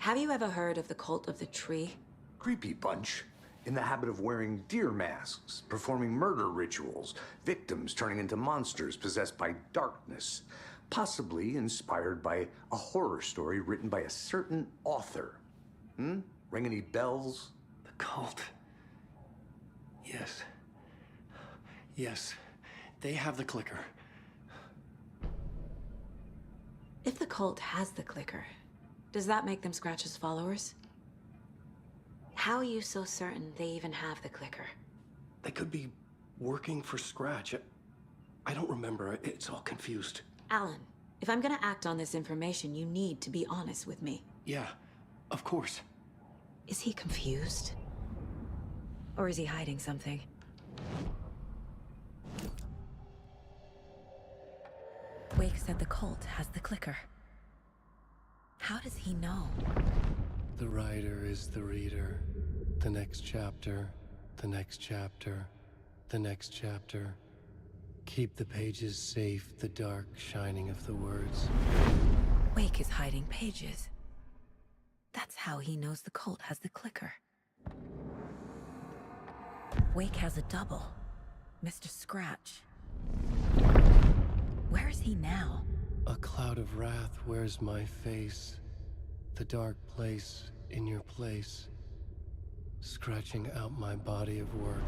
Have you ever heard of the Cult of the Tree? Creepy bunch. In the habit of wearing deer masks, performing murder rituals, victims turning into monsters possessed by darkness. Possibly inspired by a horror story written by a certain author. Ring any bells? The cult. Yes. Yes. They have the clicker. If the cult has the clicker, does that make them Scratch's followers? How are you so certain they even have the clicker? They could be working for Scratch. I don't remember. It's all confused. Alan, if I'm gonna act on this information, you need to be honest with me. Yeah, of course. Is he confused? Or is he hiding something? Wake said the cult has the clicker. How does he know? The writer is the reader. The next chapter, the next chapter, the next chapter. Keep the pages safe, the dark shining of the words. Wake is hiding pages. That's how he knows the cult has the clicker. Wake has a double. Mr. Scratch. Where is he now? A cloud of wrath wears my face. The dark place in your place. Scratching out my body of work.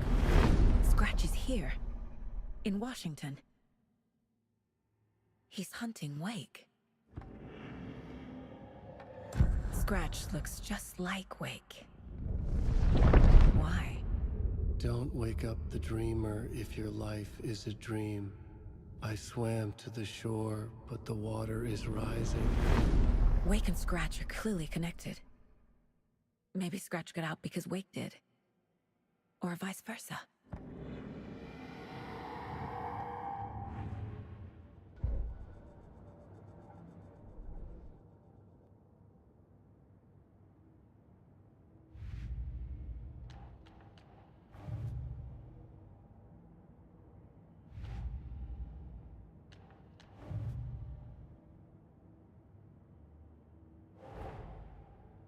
Scratch is here. In Washington. He's hunting Wake. Scratch looks just like Wake. Why? Don't wake up the dreamer if your life is a dream. I swam to the shore, but the water is rising. Wake and Scratch are clearly connected. Maybe Scratch got out because Wake did. Or vice versa.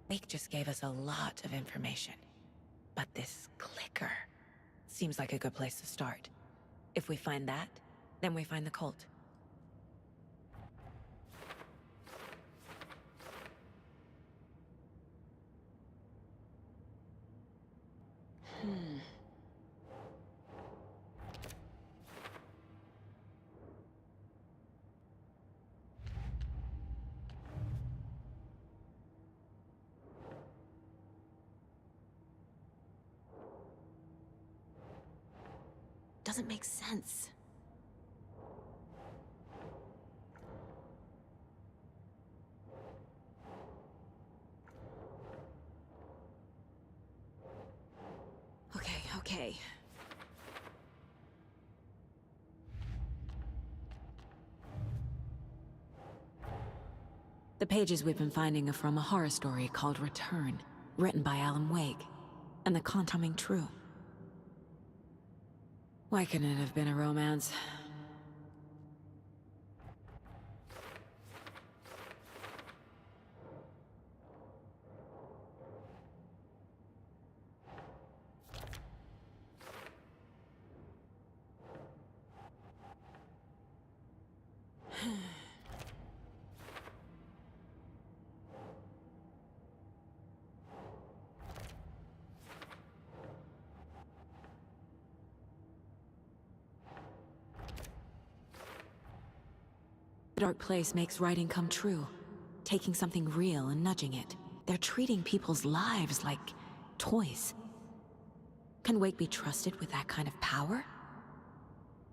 Wake just gave us a lot of information. But this clicker seems like a good place to start. If we find that, then we find the cult. Doesn't make sense. Okay. The pages we've been finding are from a horror story called Return, written by Alan Wake, and the con coming true. Why couldn't it have been a romance? The dark place makes writing come true, taking something real and nudging it. They're treating people's lives like toys. Can Wake be trusted with that kind of power?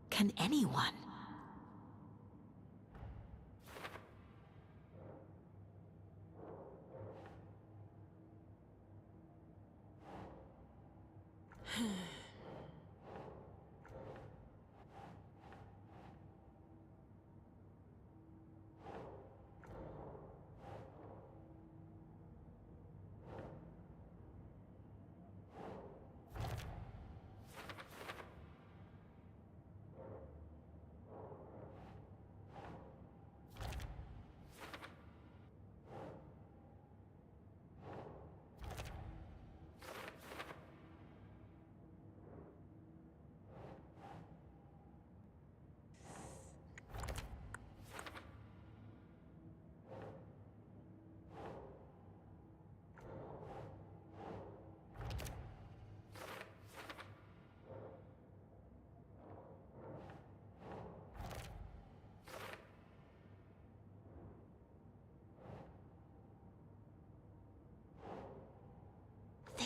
Can anyone?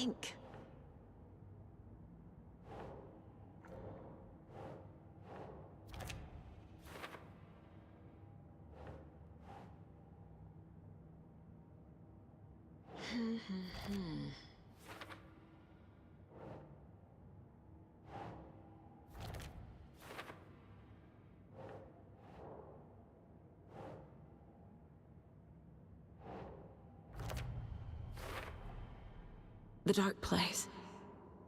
think. The dark place.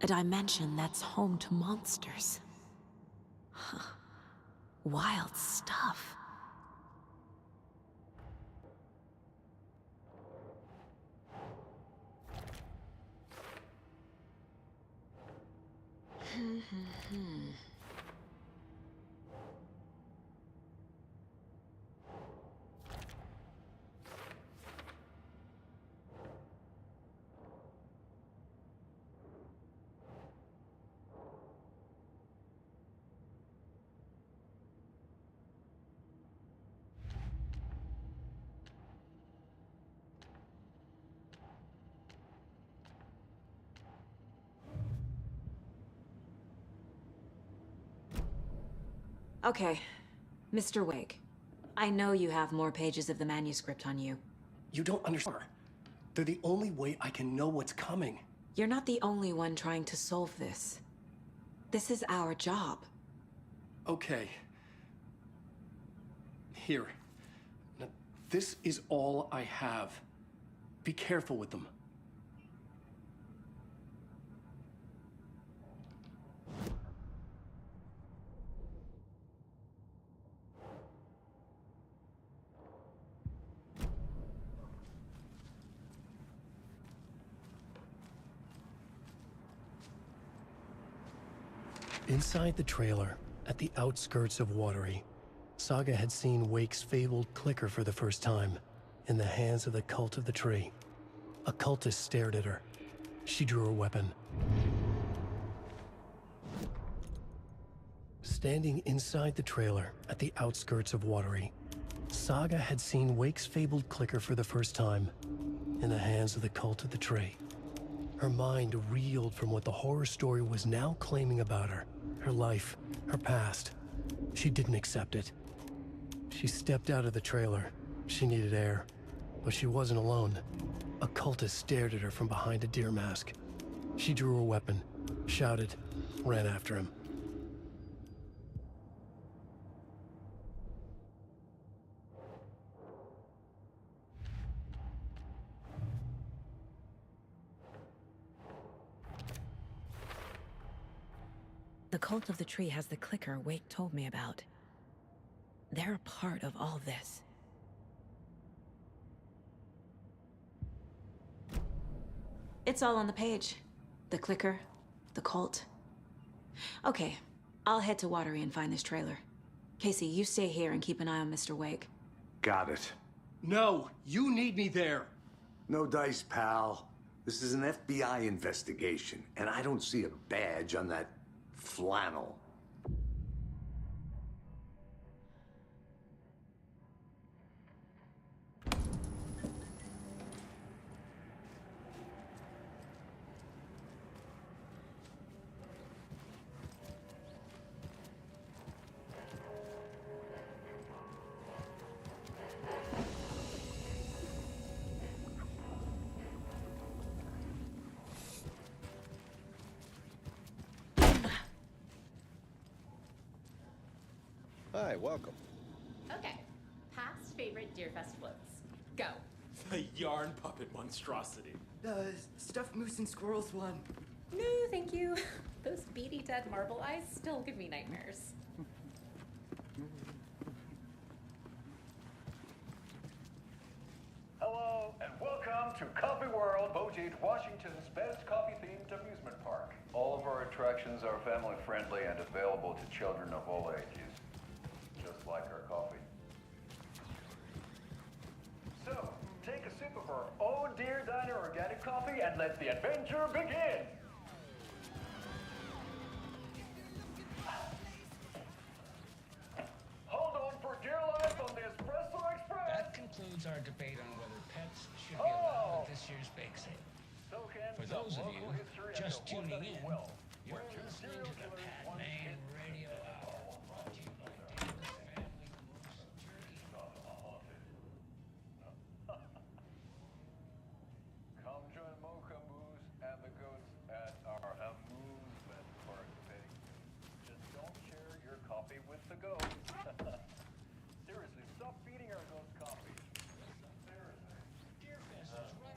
A dimension that's home to monsters. Huh. Wild stuff. Okay, Mr. Wake. I know you have more pages of the manuscript on you. You don't understand. They're the only way I can know what's coming. You're not the only one trying to solve this. This is our job. Okay. Here. Now, this is all I have. Be careful with them. Inside the trailer, at the outskirts of Watery, Saga had seen Wake's fabled clicker for the first time, in the hands of the Cult of the Tree. A cultist stared at her. She drew her weapon. Standing inside the trailer, at the outskirts of Watery, Saga had seen Wake's fabled clicker for the first time, in the hands of the Cult of the Tree. Her mind reeled from what the horror story was now claiming about her. Her life, her past. She didn't accept it. She stepped out of the trailer. She needed air. But she wasn't alone. A cultist stared at her from behind a deer mask. She drew her weapon, shouted, ran after him. The Cult of the Tree has the clicker Wake told me about. They're a part of all this. It's all on the page. The clicker, the cult. Okay, I'll head to Watery and find this trailer. Casey, you stay here and keep an eye on Mr. Wake. Got it. No, you need me there. No dice, pal. This is an FBI investigation, and I don't see a badge on that flannel. Hi, welcome. Okay, past favorite Deerfest floats. Go. The yarn puppet monstrosity. The stuffed moose and squirrels one. No, thank you. Those beady dead marble eyes still give me nightmares. Hello, and welcome to Coffee World, Bojangles, Washington's best coffee-themed amusement park. All of our attractions are family-friendly and available to children of all ages. Just like our coffee. So, take a sip of our Oh Dear Diner organic coffee and let the adventure begin! Hold on for dear life on the Espresso Express! That concludes our debate on whether pets should be allowed at this year's bake sale. So can For those of you Where two serial killers once hid radio hour. Brought to you by Family Moose Journey. Come join Mocha Moose and the goats at our amusement park petting zoo. Just don't share your coffee with the goats. Seriously, stop feeding our goats coffee. Seriously. Deerfest is right.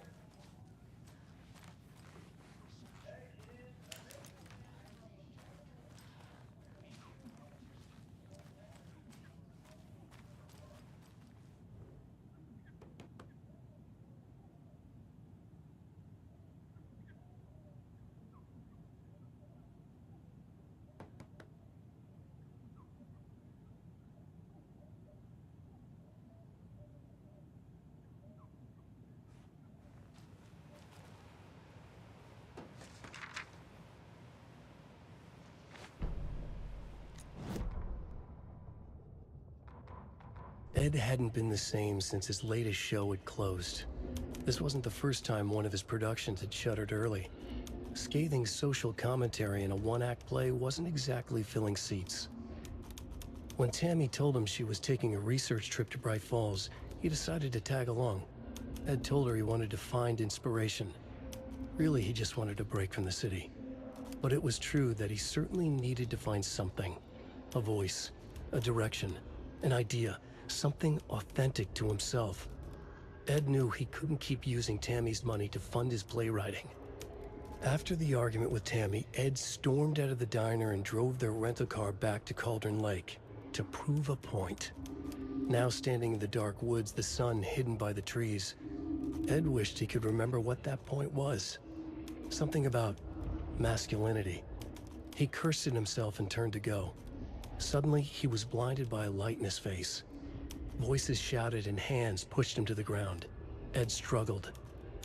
Ed hadn't been the same since his latest show had closed. This wasn't the first time one of his productions had shuttered early. Scathing social commentary in a one-act play wasn't exactly filling seats. When Tammy told him she was taking a research trip to Bright Falls, he decided to tag along. Ed told her he wanted to find inspiration. Really, he just wanted a break from the city. But it was true that he certainly needed to find something. A voice, a direction, an idea, something authentic to himself. Ed knew he couldn't keep using Tammy's money to fund his playwriting. After the argument with Tammy, Ed stormed out of the diner and drove their rental car back to Cauldron Lake to prove a point. Now standing in the dark woods, the sun hidden by the trees, Ed wished he could remember what that point was. Something about masculinity. He cursed at himself and turned to go. Suddenly, he was blinded by a light in his face. Voices shouted and hands pushed him to the ground. Ed struggled,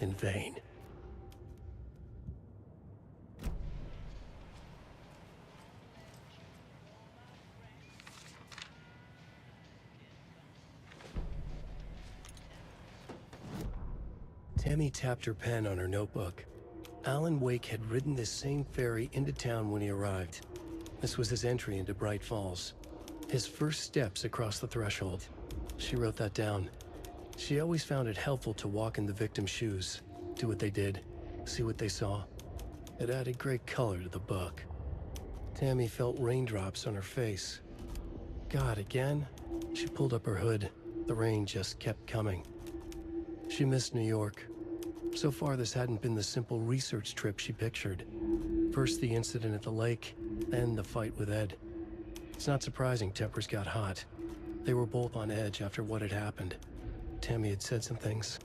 in vain. Tammy tapped her pen on her notebook. Alan Wake had ridden this same ferry into town when he arrived. This was his entry into Bright Falls. His first steps across the threshold. She wrote that down. She always found it helpful to walk in the victim's shoes, do what they did, see what they saw. It added great color to the book. Tammy felt raindrops on her face. God, again? She pulled up her hood. The rain just kept coming. She missed New York. So far, this hadn't been the simple research trip she pictured. First the incident at the lake, then the fight with Ed. It's not surprising tempers got hot. They were both on edge after what had happened. Tammy had said some things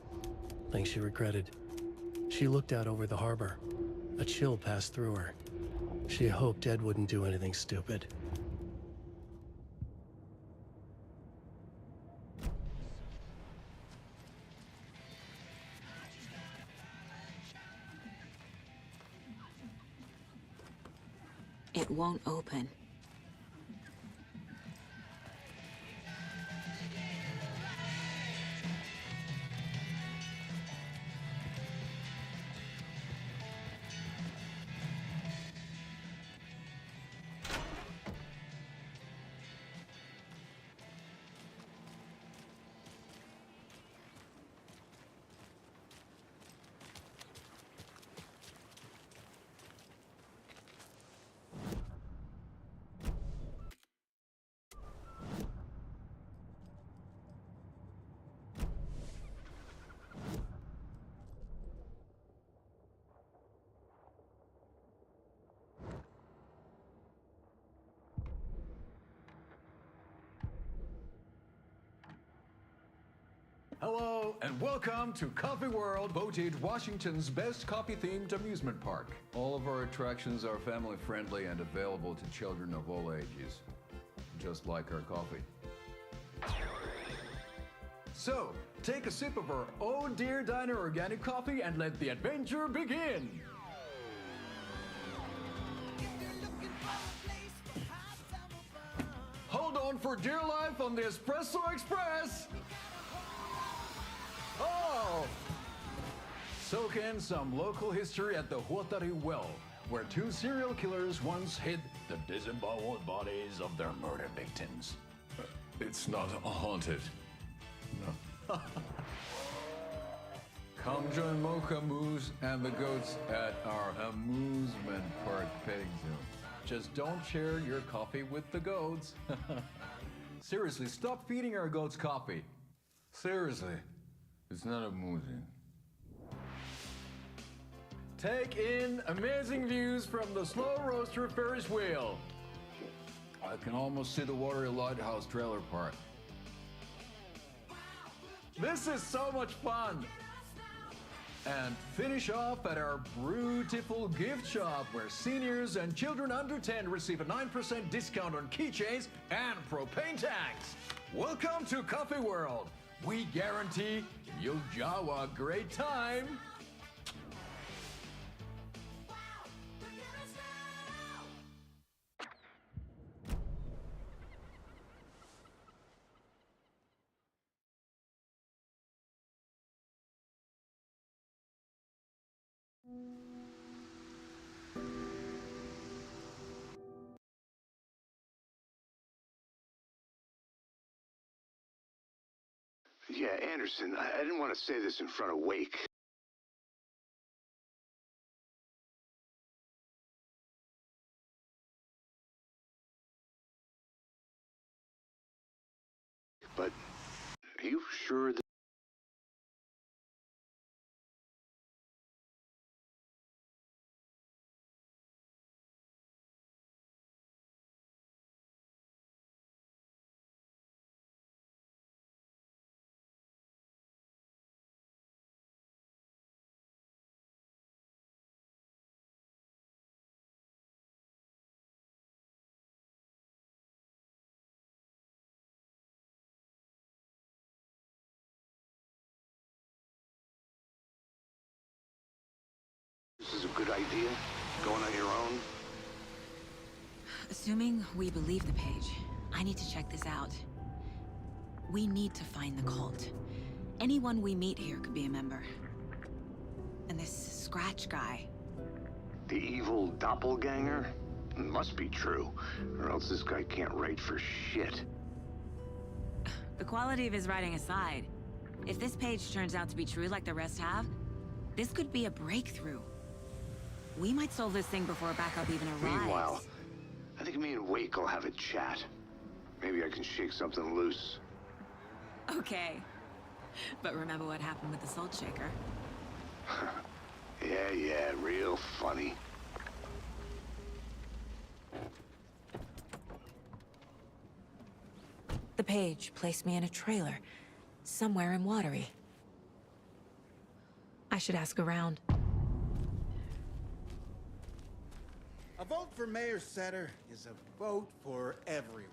she regretted. She looked out over the harbor. A chill passed through her. She hoped Ed wouldn't do anything stupid. It won't open. Hello, and welcome to Coffee World, Bojade, Washington's best coffee-themed amusement park. All of our attractions are family-friendly and available to children of all ages, just like our coffee. So, take a sip of our Oh Dear Diner organic coffee and let the adventure begin! Hold on for dear life on the Espresso Express! Oh! Soak in some local history at the Huatari Well. where two serial killers once hid the disemboweled bodies of their murder victims. It's not haunted. No. Come join Mocha Moose and the goats at our amusement park petting zoo. Just don't share your coffee with the goats. Seriously, stop feeding our goats coffee. Seriously, it's not amusing. Take in amazing views from the Slow Roaster Ferris wheel. I can almost see the Watery Lighthouse trailer park. This is so much fun! And finish off at our beautiful gift shop where seniors and children under 10 receive a 9% discount on keychains and propane tanks. Welcome to Coffee World. We guarantee you'll have a great time. Yeah, Anderson, I didn't want to say this in front of Wake. But are you sure that... This is a good idea? Going on your own? Assuming we believe the page, I need to check this out. We need to find the cult. Anyone we meet here could be a member. And this Scratch guy. The evil doppelganger? It must be true, or else this guy can't write for shit. The quality of his writing aside, if this page turns out to be true like the rest have, this could be a breakthrough. We might solve this thing before backup even arrives. Meanwhile, I think me and Wake will have a chat. Maybe I can shake something loose. Okay. But remember what happened with the Salt Shaker? Yeah, real funny. The page placed me in a trailer, somewhere in Watery. I should ask around. A vote for Mayor Setter is a vote for everyone.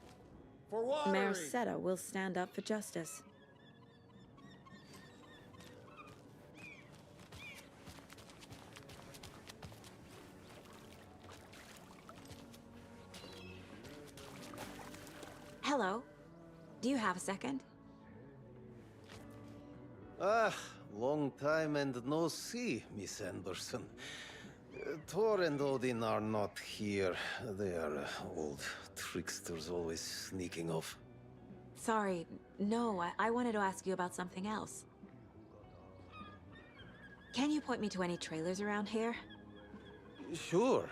For Watery! Mayor Seta will stand up for justice. Hello. Do you have a second? Ah, long time and no see, Miss Anderson. Thor and Odin are not here. They are old tricksters always sneaking off. Sorry, no, I wanted to ask you about something else. Can you point me to any trailers around here? Sure.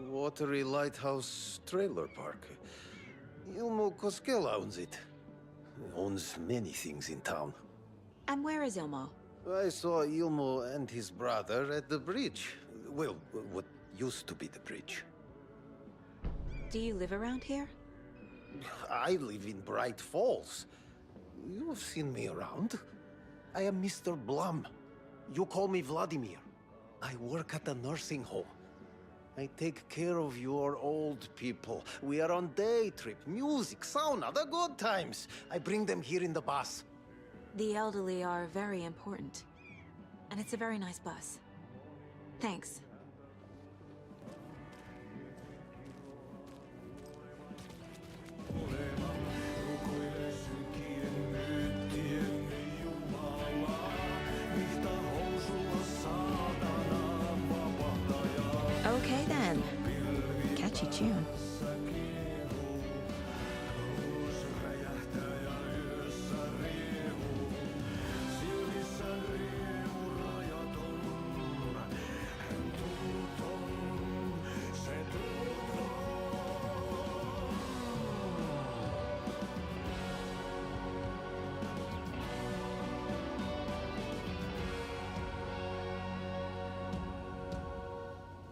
Watery Lighthouse Trailer Park. Ilmo Koskela owns it. Owns many things in town. And where is Ilmo? I saw Ilmo and his brother at the bridge. Well, what used to be the bridge. Do you live around here? I live in Bright Falls. You've seen me around. I am Mr. Blum. You call me Vladimir. I work at a nursing home. I take care of your old people. We are on day trip, music, sauna, the good times. I bring them here in the bus. The elderly are very important. And it's a very nice bus. Thanks. Okay then. catchy tune.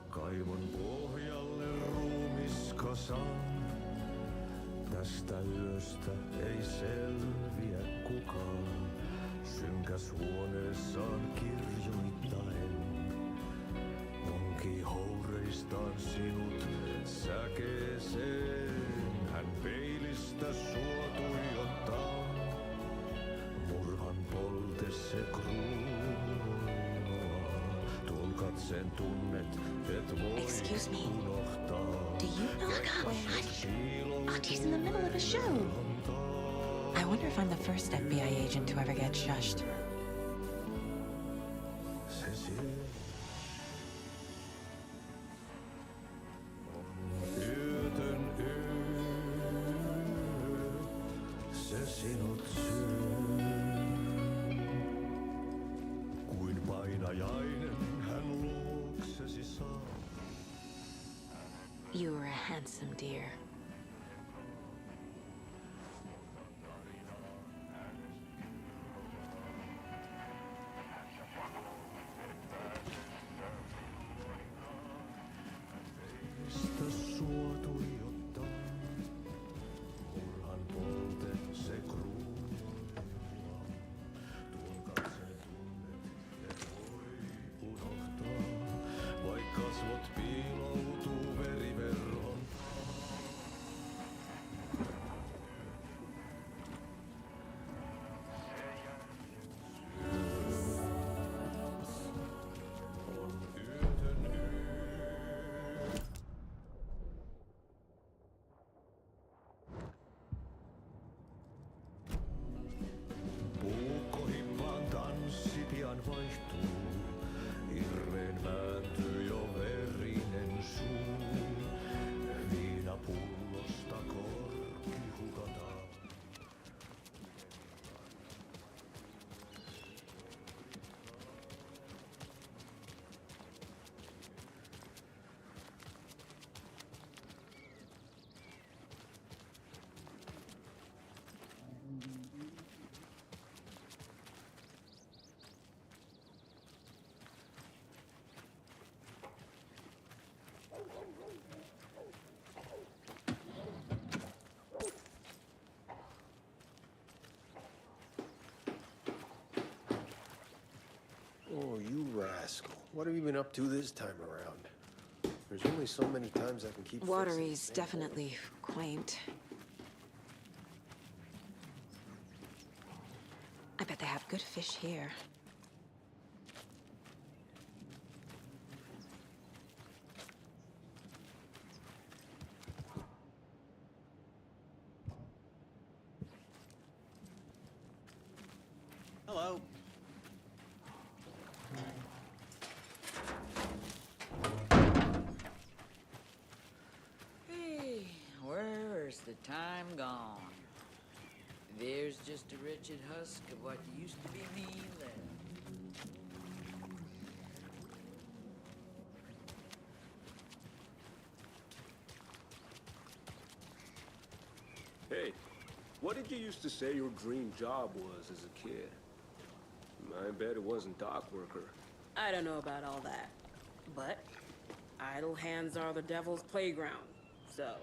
Kaivon pohjalle ruumiskasan. Tästä yöstä ei selviä kukaan. Synkäs huoneessaan kirjoittaen. Onki houreistaan sinut säkeeseen. Hän peilistä sua tuijottaa. Murhan polte se kruunaa. Tuon katseen tunnet, et voi Excuse me. unohtaa. Do you know? Hush! Auntie, in the middle of a show. I wonder if I'm the first FBI agent to ever get shushed. Yötön se sinut syö. Kuin painajainen hän luoksesi saa. You were a handsome dear. Mistä sua tuijottaa? Murhan polte se kruunaa. Tuon katseen tunnet, et voi unohtaa. Vaik kasvot piiloutuu veriverhon. On yötön Puukkohippaan tanssi pian vaihtuu. Irreen vääntyy jo verinen suu. Viinapullosta korkki hukataan. Oh, you rascal. What have you been up to this time around? There's only so many times I can keep Watery's definitely quaint. I bet they have good fish here. Hello. Hey, where's the time gone? There's just a wretched husk of what used to be me left. Hey, what did you used to say your dream job was as a kid? I bet it wasn't dock worker. I don't know about all that, but idle hands are the devil's playground, so...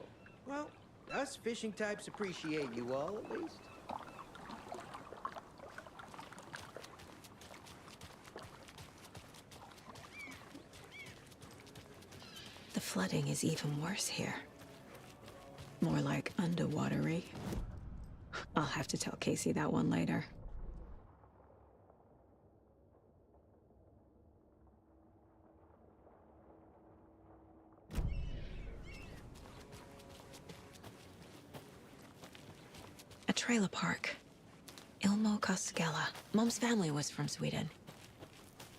Well, us fishing types appreciate you all, at least. The flooding is even worse here. More like underwatery. I'll have to tell Casey that one later. A trailer park. Ilmo Koskela. Mom's family was from Sweden.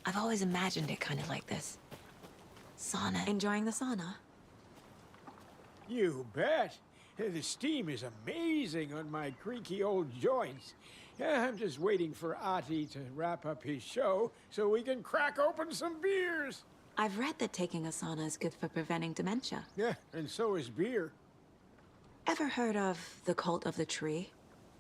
I've always imagined it kind of like this. Sauna. Enjoying the sauna? You bet. The steam is amazing on my creaky old joints. I'm just waiting for Ati to wrap up his show so we can crack open some beers. I've read that taking a sauna is good for preventing dementia. Yeah, and so is beer. Ever heard of the cult of the tree?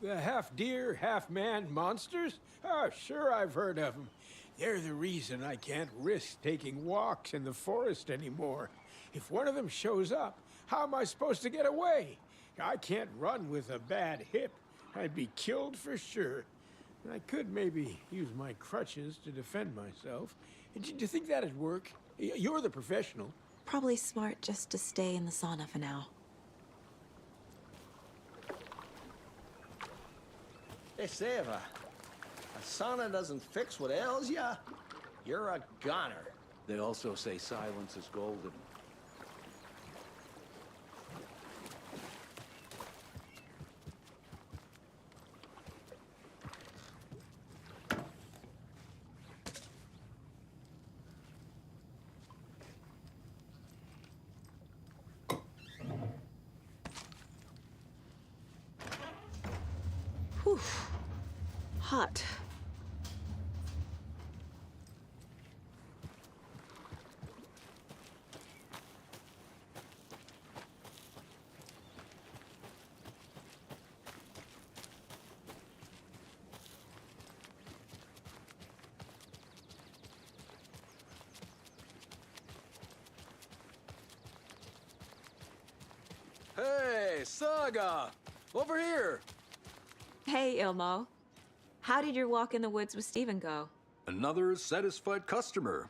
The half-deer, half-man monsters? Oh, sure I've heard of them. They're the reason I can't risk taking walks in the forest anymore. If one of them shows up, how am I supposed to get away? I can't run with a bad hip. I'd be killed for sure. I could maybe use my crutches to defend myself. Do you think that'd work? You're the professional. Probably smart just to stay in the sauna for now. Hey, Seva. A sauna doesn't fix what ails ya. You're a goner. They also say silence is golden. Whew. Hot. Hey, Saga! Over here! Hey, Ilmo. How did your walk in the woods with Steven go? Another satisfied customer.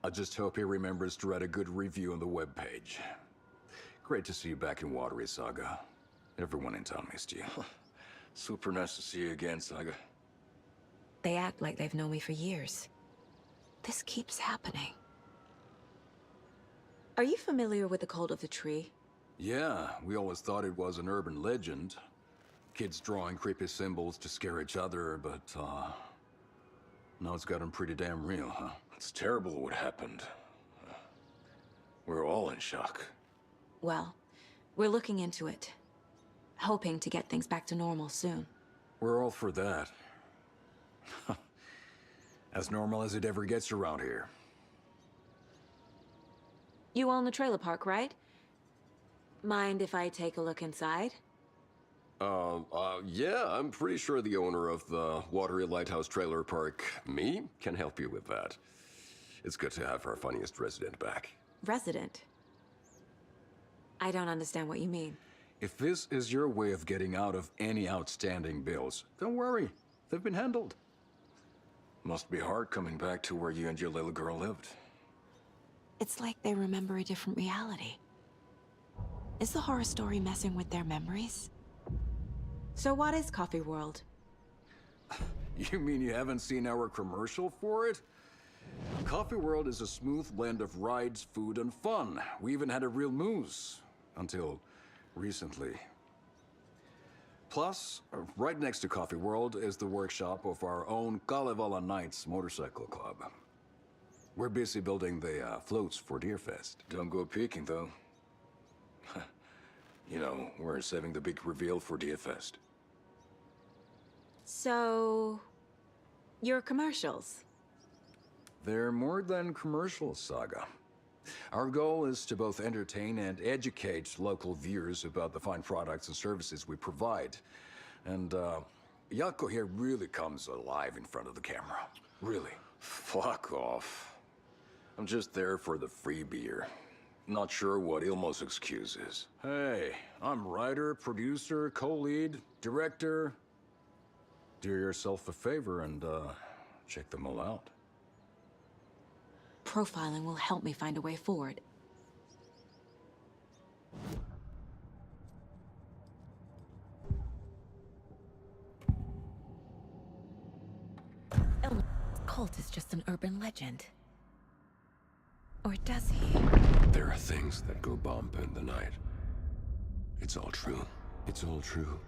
I just hope he remembers to write a good review on the webpage. Great to see you back in Watery, Saga. Everyone in town missed you. Super nice to see you again, Saga. They act like they've known me for years. This keeps happening. Are you familiar with the cult of the tree? Yeah, we always thought it was an urban legend. Kids drawing creepy symbols to scare each other, but, now it's gotten pretty damn real, huh? It's terrible what happened. We're all in shock. Well, we're looking into it. Hoping to get things back to normal soon. We're all for that. As normal as it ever gets around here. You own the trailer park, right? Mind if I take a look inside? Yeah, I'm pretty sure the owner of the Watery Lighthouse Trailer Park, me, can help you with that. It's good to have our funniest resident back. Resident? I don't understand what you mean. If this is your way of getting out of any outstanding bills, don't worry. They've been handled. Must be hard coming back to where you and your little girl lived. It's like they remember a different reality. Is the horror story messing with their memories? So what is Coffee World? You mean you haven't seen our commercial for it? Coffee World is a smooth blend of rides, food, and fun. We even had a real moose. Until recently. Plus, right next to Coffee World is the workshop of our own Kalevala Knights Motorcycle Club. We're busy building the floats for Deerfest. Don't go peeking, though. You know, we're saving the big reveal for Deerfest. So... your commercials? They're more than commercials, Saga. Our goal is to both entertain and educate local viewers about the fine products and services we provide. And, Yako here really comes alive in front of the camera. Really. Fuck off. I'm just there for the free beer. Not sure what Ilmo's excuse is. Hey, I'm writer, producer, co-lead, director. Do yourself a favor and, check them all out. Profiling will help me find a way forward. Elmo's cult is just an urban legend. Or does he? There are things that go bump in the night. It's all true. It's all true.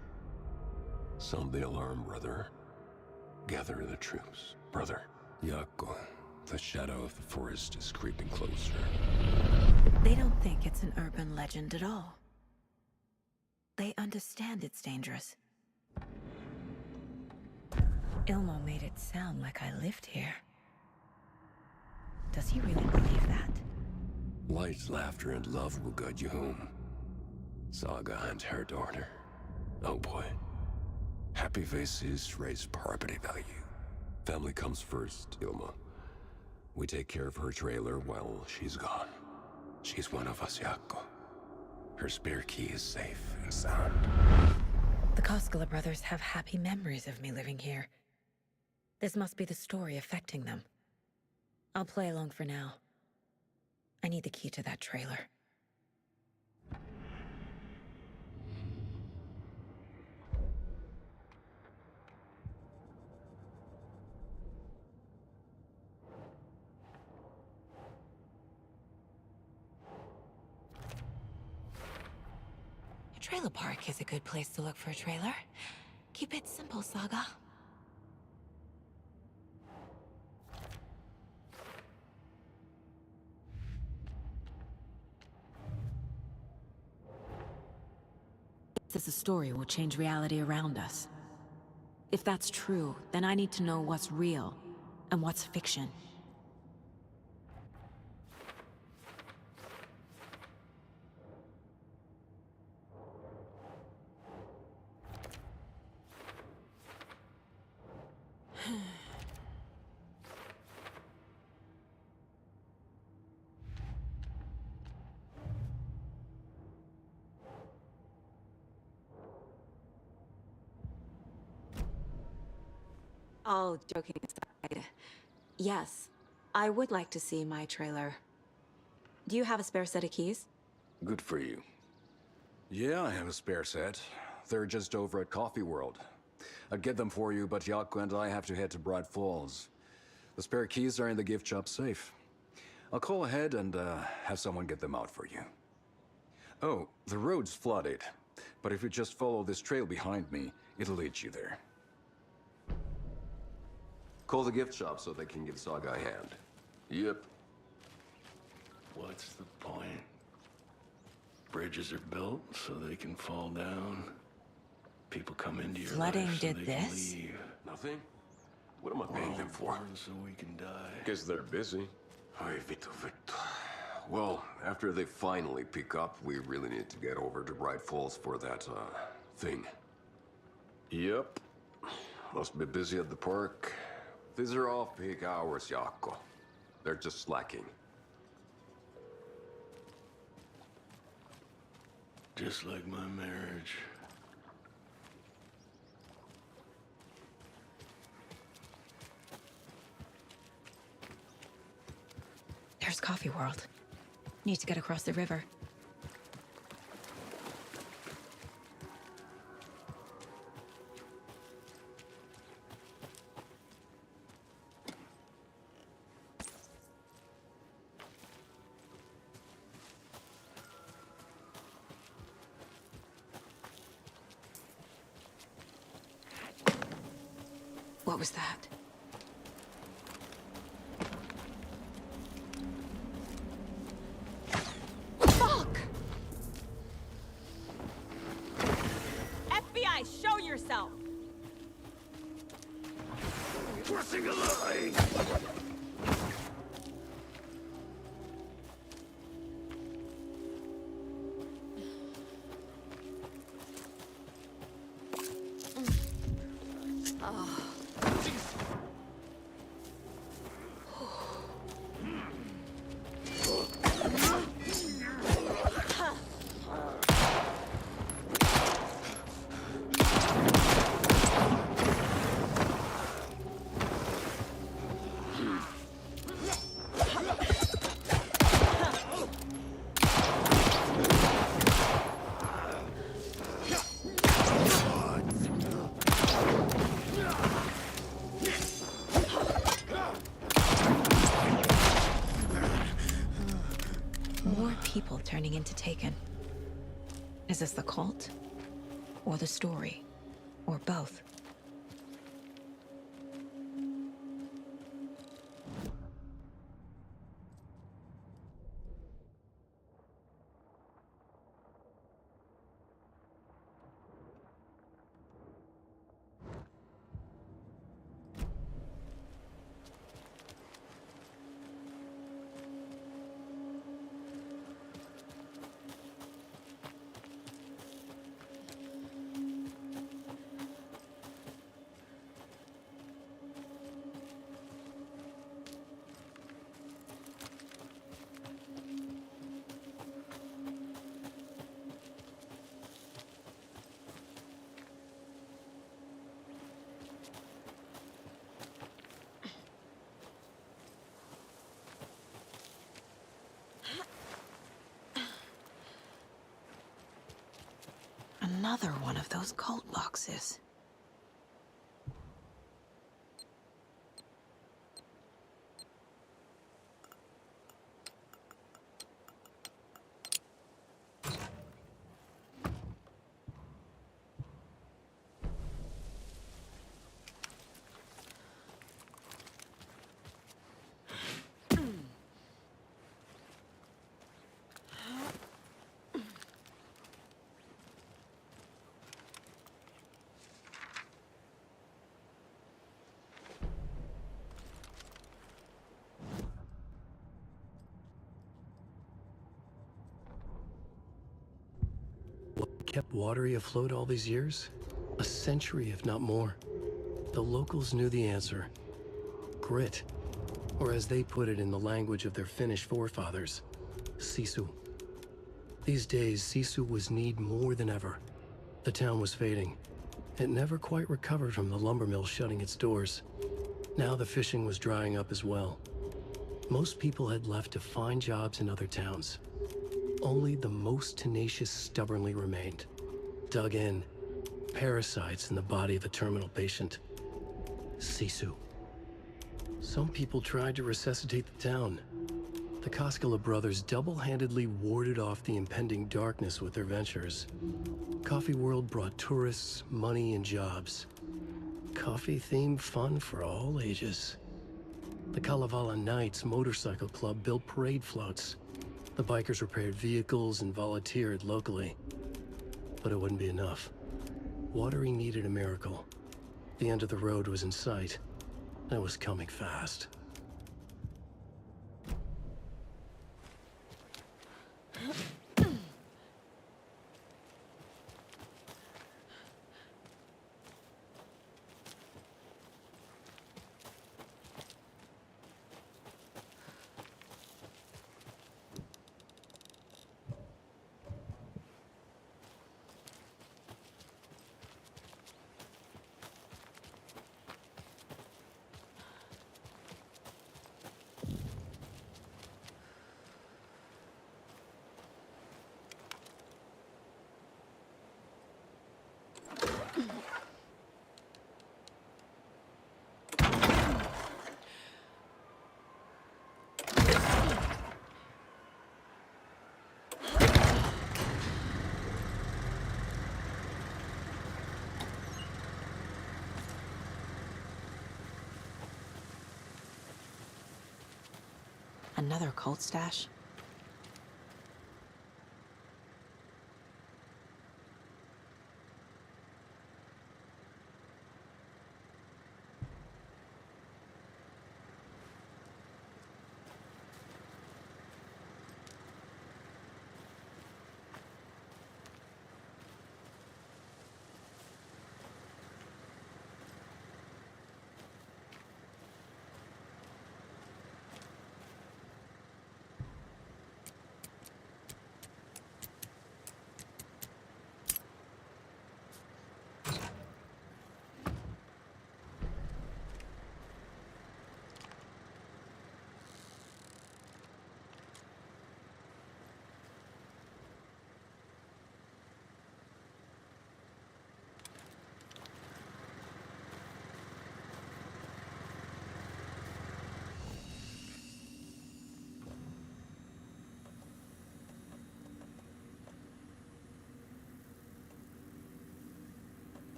Sound the alarm, brother. Gather the troops, brother. Yako, the shadow of the forest is creeping closer. They don't think it's an urban legend at all. They understand it's dangerous. Ilmo made it sound like I lived here. Does he really believe that? Light, laughter, and love will guide you home. Saga and her daughter. Oh boy. Happy faces raise property value. Family comes first, Ilma. We take care of her trailer while she's gone. She's one of us, Jaakko. Her spare key is safe and sound. The Koskela brothers have happy memories of me living here. This must be the story affecting them. I'll play along for now. I need the key to that trailer. A trailer park is a good place to look for a trailer. Keep it simple, Saga. This story will change reality around us. If that's true, then I need to know what's real and what's fiction. All joking aside, yes, I would like to see my trailer. Do you have a spare set of keys? Good for you. Yeah, I have a spare set. They're just over at Coffee World. I'd get them for you, but Jaakko and I have to head to Bright Falls. The spare keys are in the gift shop safe. I'll call ahead and have someone get them out for you. Oh, the road's flooded, but if you just follow this trail behind me, it'll lead you there. Call the gift shop so they can give Saga a hand. Yep. What's the point? Bridges are built so they can fall down. People come into your Flooding life so did they can this? leave. Nothing? What am I paying them for? Born so we can die. Guess they're busy. Ay, Vito. Well, after they finally pick up, we really need to get over to Bright Falls for that, thing. Yep. Must be busy at the park. These are off-peak hours, Jaakko. They're just slacking. Just like my marriage. There's Coffee World. Need to get across the river. What was that? Fuck! FBI, show yourself! Crossing a line! More people turning into Taken. Is this the cult? Or the story? Or both? Another one of those cult boxes. What kept Watery afloat all these years? A century, if not more. The locals knew the answer. Grit. Or as they put it in the language of their Finnish forefathers, sisu. These days, sisu was needed more than ever. The town was fading. It never quite recovered from the lumber mill shutting its doors. Now the fishing was drying up as well. Most people had left to find jobs in other towns. Only the most tenacious stubbornly remained. Dug in. Parasites in the body of a terminal patient. Sisu. Some people tried to resuscitate the town. The Koskela brothers double-handedly warded off the impending darkness with their ventures. Coffee World brought tourists, money, and jobs. Coffee-themed fun for all ages. The Kalevala Knights Motorcycle Club built parade floats. The bikers repaired vehicles and volunteered locally. But it wouldn't be enough. Watery needed a miracle. The end of the road was in sight, and it was coming fast. Another cult stash?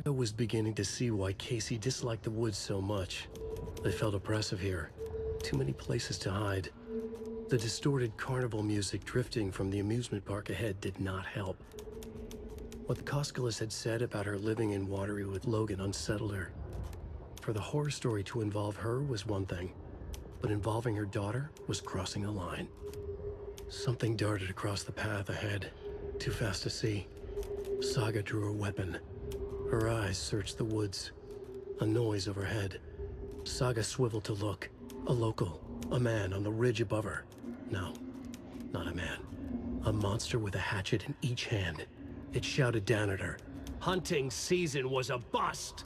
I was beginning to see why Casey disliked the woods so much. They felt oppressive here. Too many places to hide. The distorted carnival music drifting from the amusement park ahead did not help. What the Koskalis had said about her living in Watery with Logan unsettled her. For the horror story to involve her was one thing, but involving her daughter was crossing a line. Something darted across the path ahead, too fast to see. Saga drew her weapon. Her eyes searched the woods. A noise overhead. Saga swiveled to look. A local. A man on the ridge above her. No, not a man. A monster with a hatchet in each hand. It shouted down at her. Hunting season was a bust!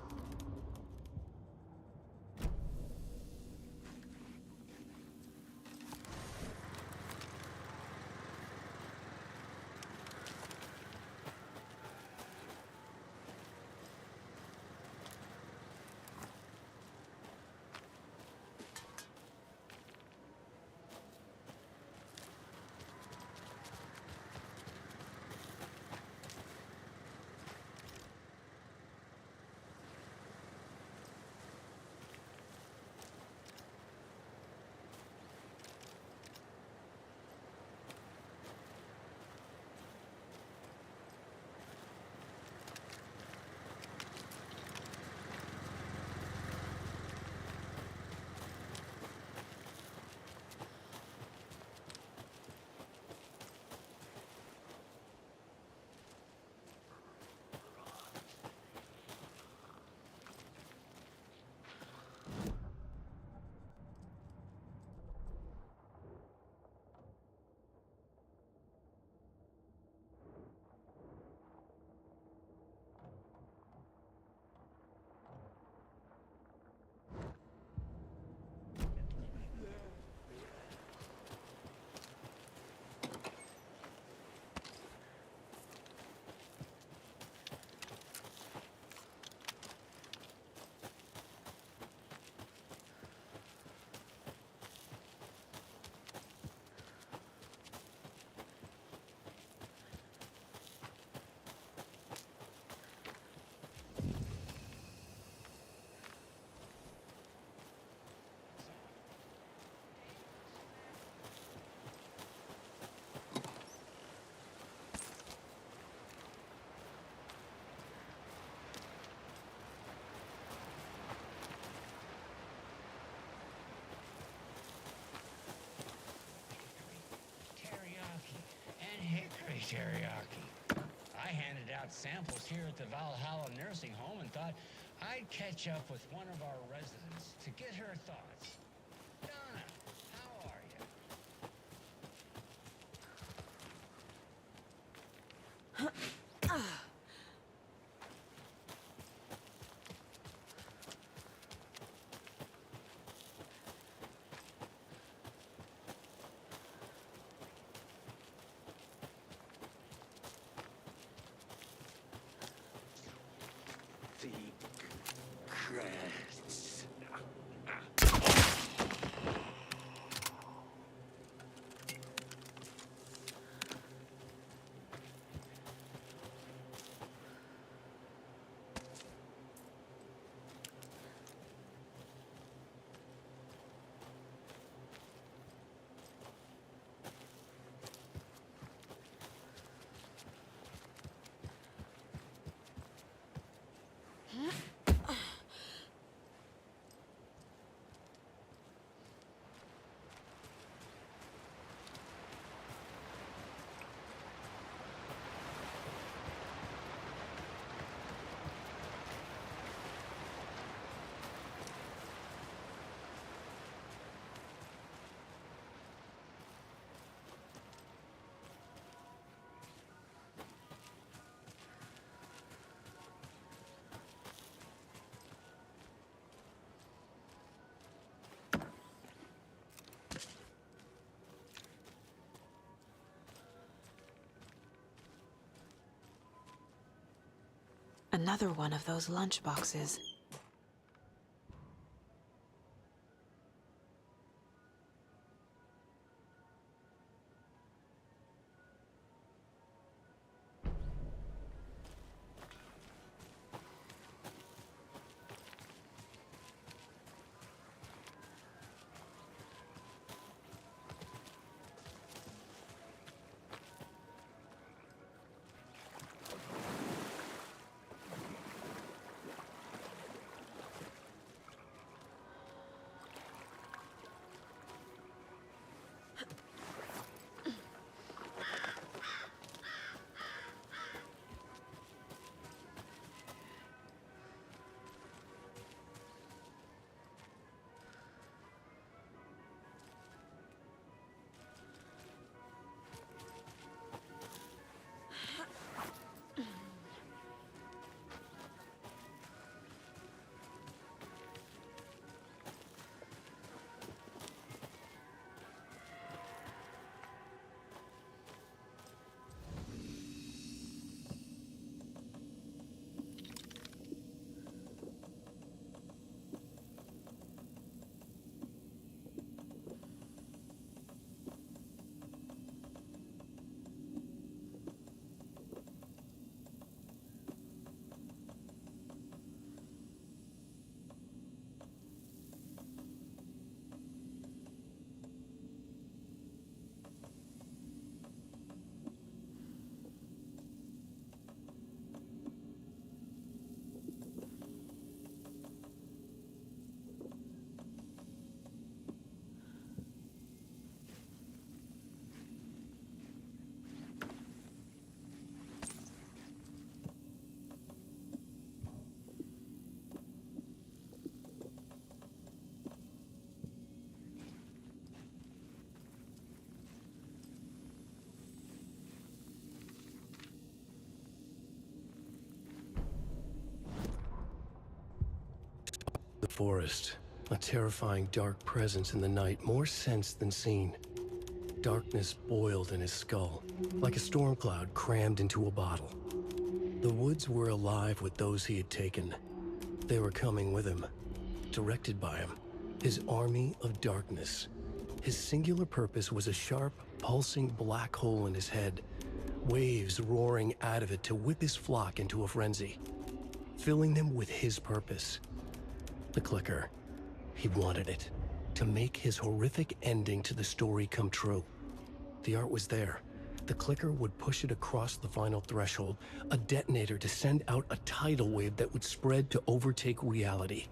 Teriyaki. I handed out samples here at the Valhalla Nursing Home and thought I'd catch up with one of our residents to get her thoughts. Donna, how are you? Another one of those lunch boxes. forest. A terrifying dark presence in the night, more sensed than seen. Darkness boiled in his skull, like a storm cloud crammed into a bottle. The woods were alive with those he had taken. They were coming with him, directed by him. His army of darkness. His singular purpose was a sharp, pulsing black hole in his head, waves roaring out of it to whip his flock into a frenzy, filling them with his purpose. The clicker. He wanted it, to make his horrific ending to the story come true. The art was there. The clicker would push it across the final threshold, a detonator to send out a tidal wave that would spread to overtake reality.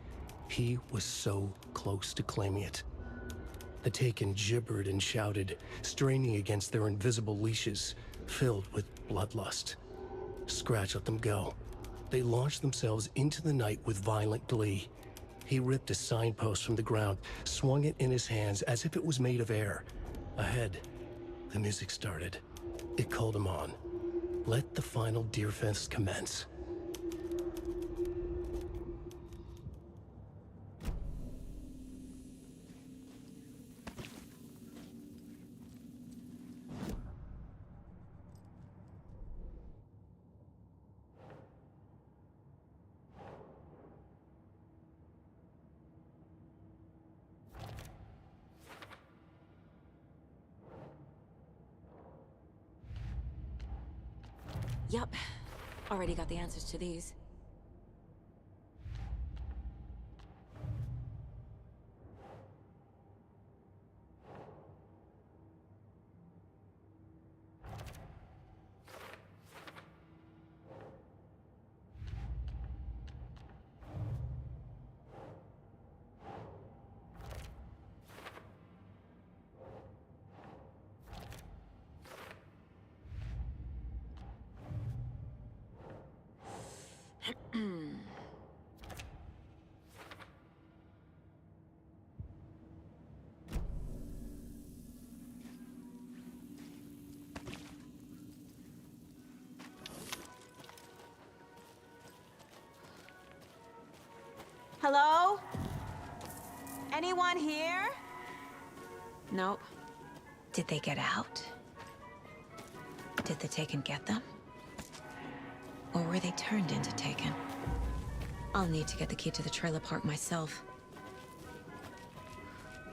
He was so close to claiming it. The Taken gibbered and shouted, straining against their invisible leashes, filled with bloodlust. Scratch let them go. They launched themselves into the night with violent glee. He ripped a signpost from the ground, swung it in his hands as if it was made of air. Ahead, the music started. It called him on. Let the final Deerfest commence. Yup. Already got the answers to these. Hello? Anyone here? Nope. Did they get out? Did the Taken get them? Or were they turned into Taken? I'll need to get the key to the trailer park myself.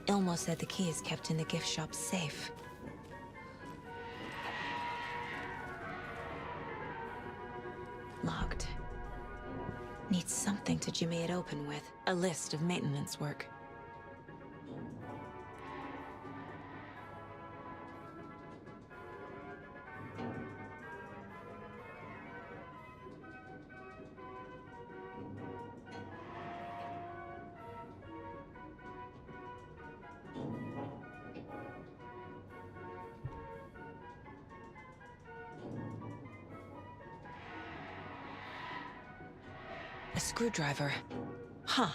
Ilmo said the key is kept in the gift shop safe. Locked. Needs something to jimmy it open with. A list of maintenance work. A screwdriver. Huh.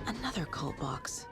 Another cult box.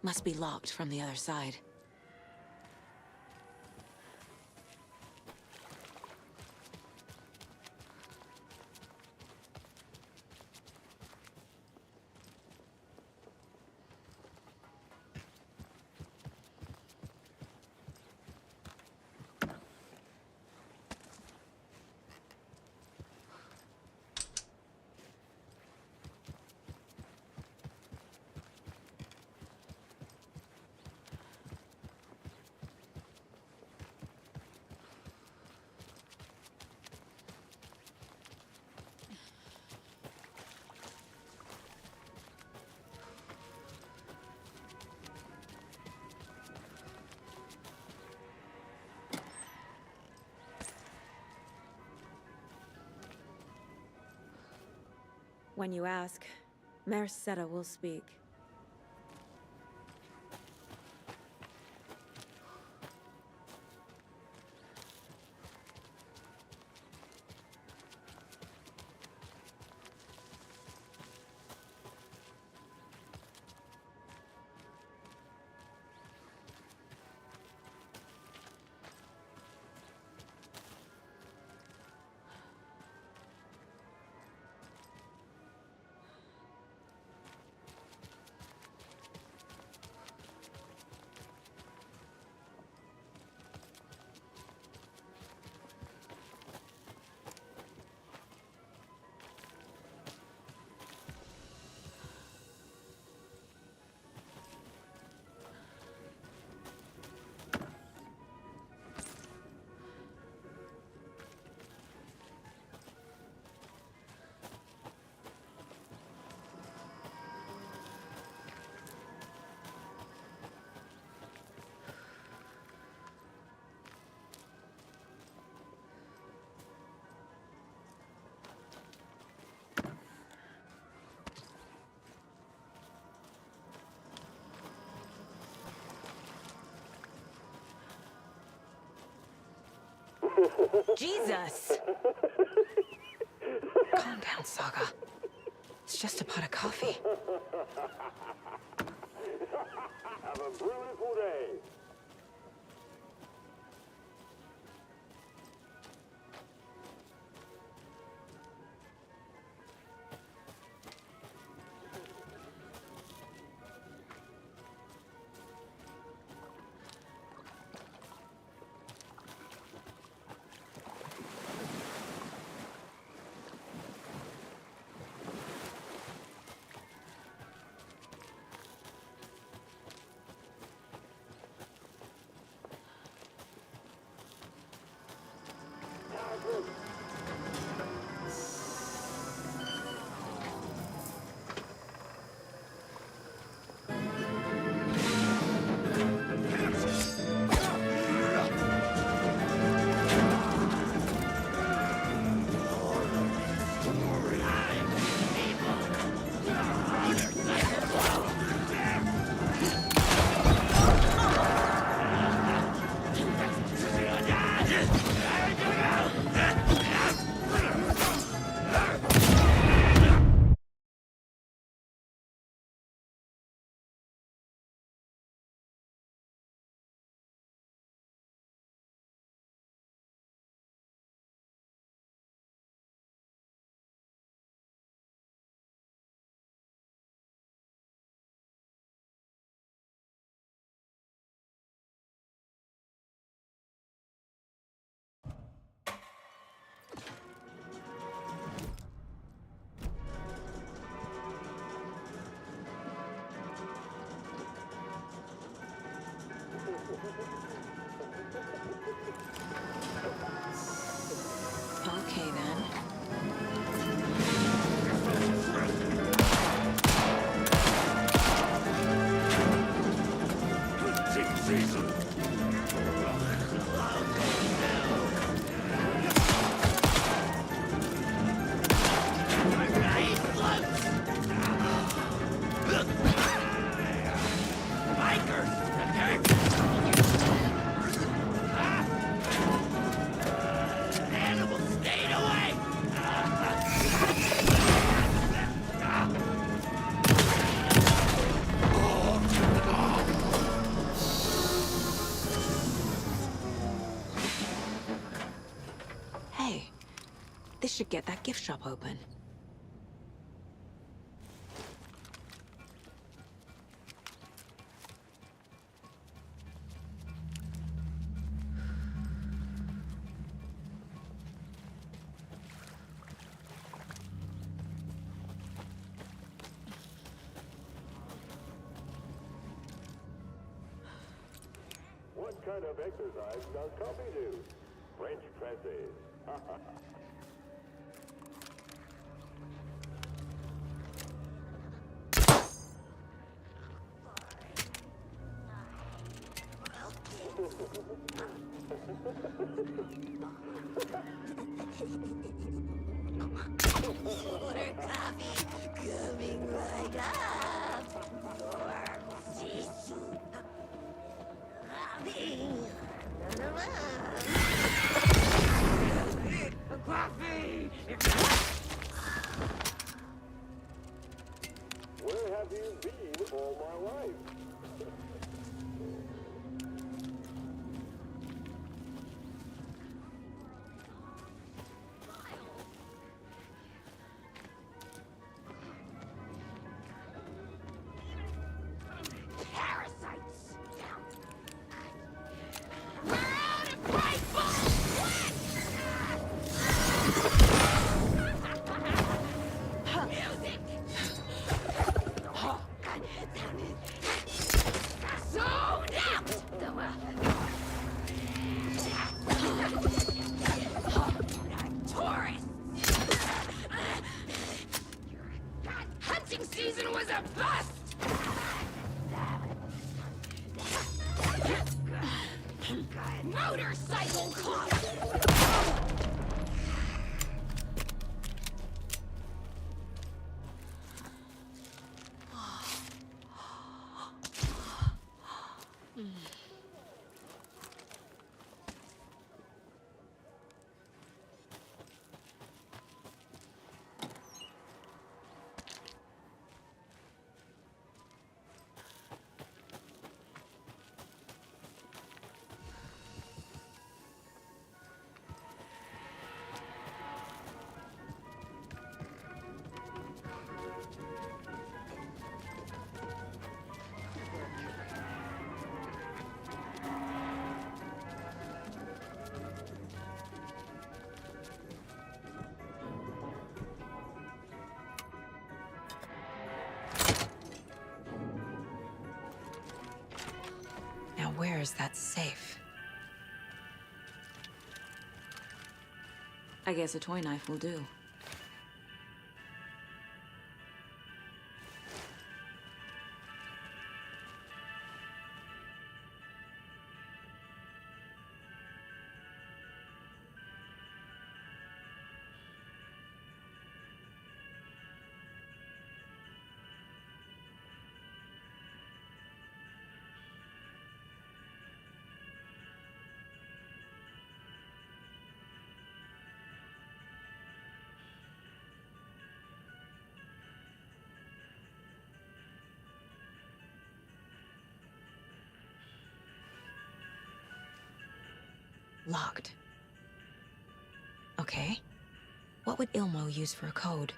Must be locked from the other side. When you ask, Mayor Seta will speak. Jesus! Calm down, Saga. It's just a pot of coffee. Have a beautiful day. Okay, then. This should get that gift shop open. What kind of exercise does coffee do? French presses. More coffee coming right up. More Sisu. Coffee! Where have you been all my life? Parasites! We're out of rifles! Music! Zoned out! Tourists! Hunting season was a bust! Motorcycle club! Now where is that safe? I guess a toy knife will do. Locked. Okay. What would Ilmo use for a code?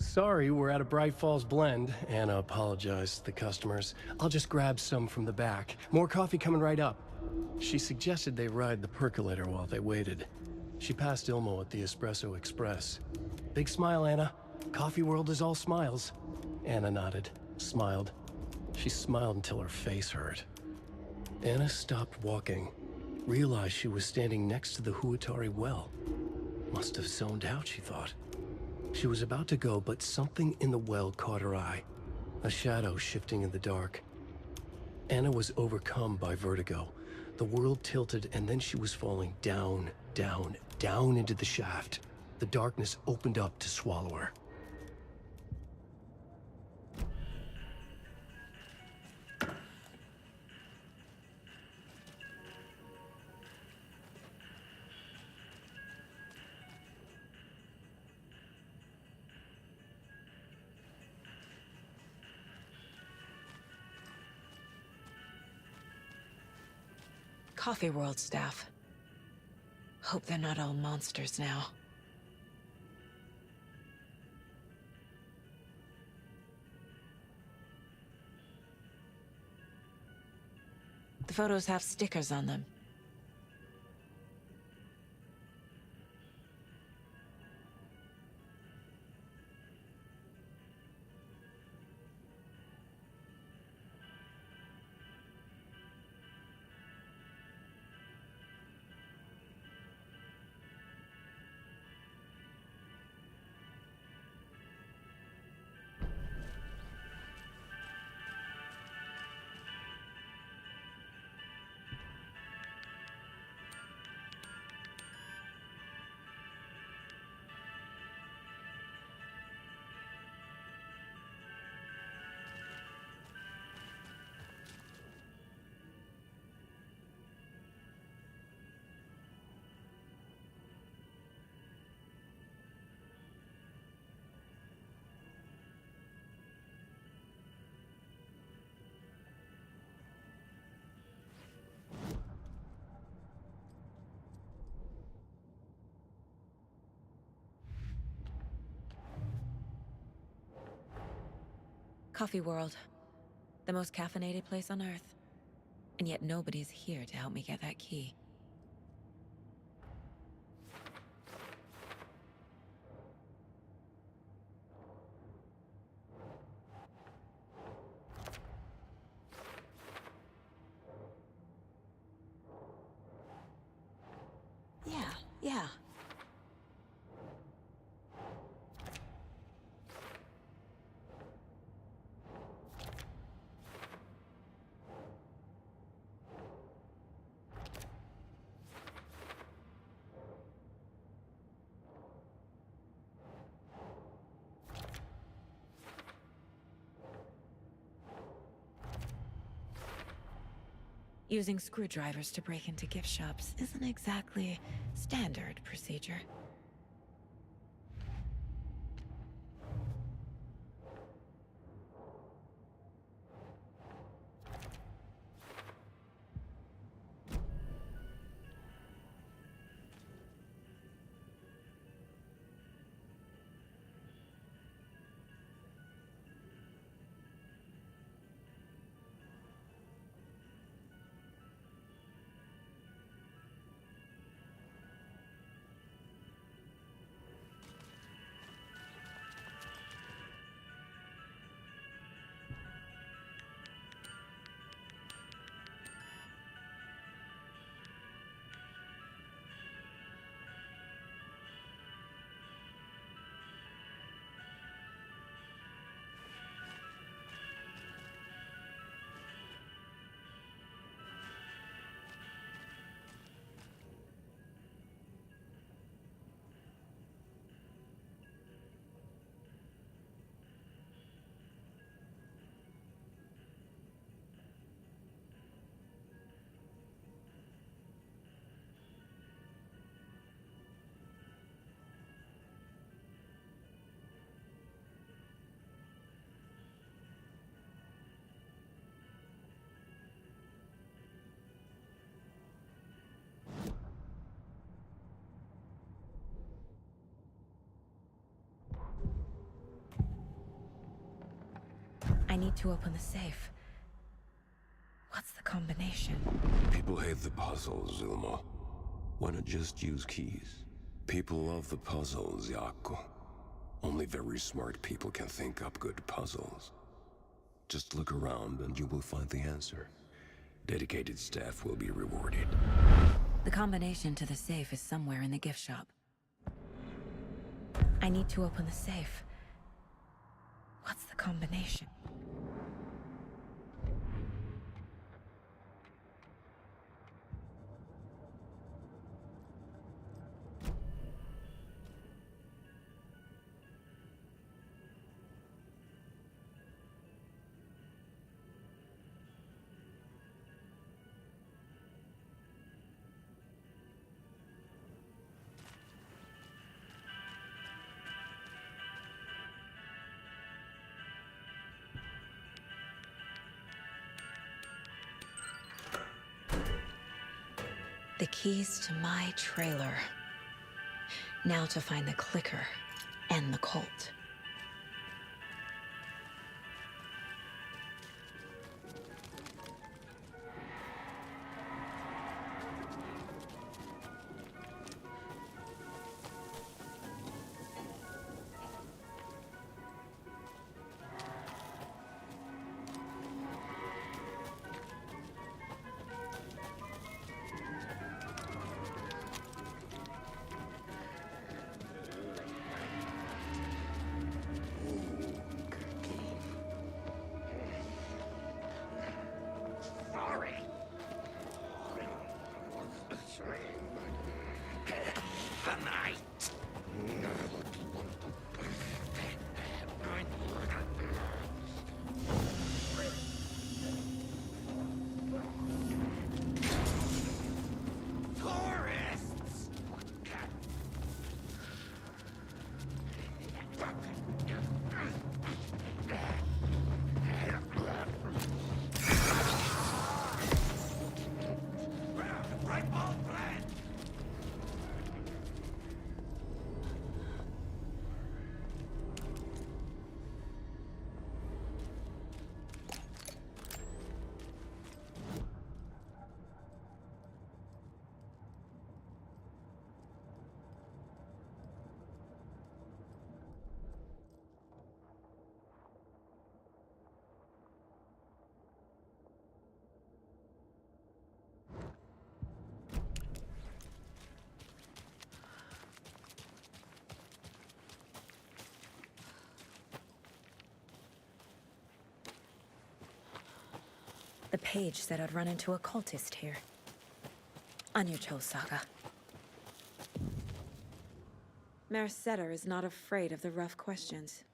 Sorry, we're at a Bright Falls blend. Anna apologized to the customers. I'll just grab some from the back. More coffee coming right up. She suggested they ride the percolator while they waited. She passed Ilmo at the Espresso Express. Big smile, Anna. Coffee world is all smiles. Anna nodded, smiled. She smiled until her face hurt. Anna stopped walking, realized she was standing next to the Huatari well. Must have zoned out, she thought. She was about to go, but something in the well caught her eye. A shadow shifting in the dark. Anna was overcome by vertigo. The world tilted, and then she was falling down, down, down into the shaft. The darkness opened up to swallow her. Coffee World staff. Hope they're not all monsters now. The photos have stickers on them. Coffee World. The most caffeinated place on Earth. And yet nobody's here to help me get that key. Yeah. Using screwdrivers to break into gift shops isn't exactly standard procedure. I need to open the safe. What's the combination? People hate the puzzles, Ilmo. Why not just use keys? People love the puzzles, Jaakko. Only very smart people can think up good puzzles. Just look around and you will find the answer. Dedicated staff will be rewarded. The combination to the safe is somewhere in the gift shop. I need to open the safe. What's the combination? keys to my trailer. Now to find the clicker and the cult. The page said I'd run into a cultist here. On your toes, Saga. Merceder is not afraid of the rough questions.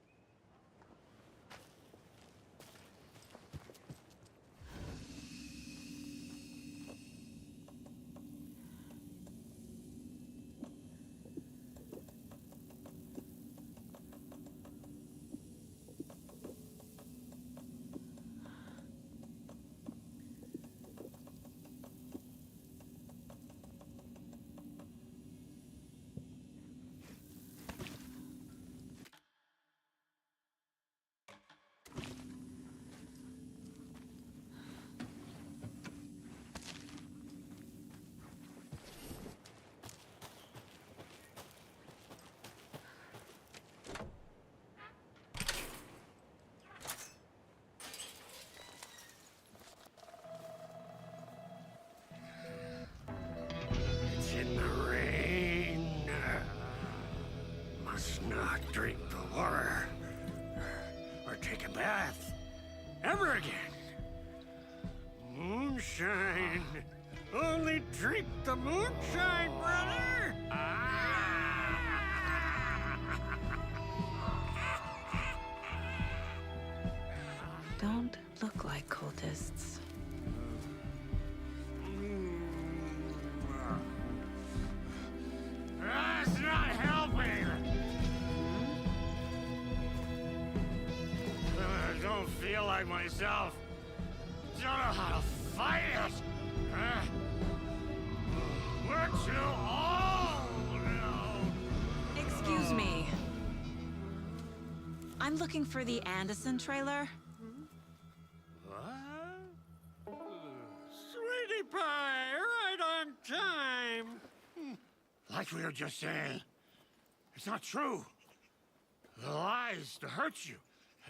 It's in the rain. Must not drink the water or take a bath ever again. Moonshine. Only drink the moonshine, brother. Don't look like cultists. That's not helping. I don't feel like myself. Don't know how to fight it. We're too old now. Excuse me. I'm looking for the Anderson trailer. What? Sweetie pie, right on time. Like we were just saying, it's not true. The lies to hurt you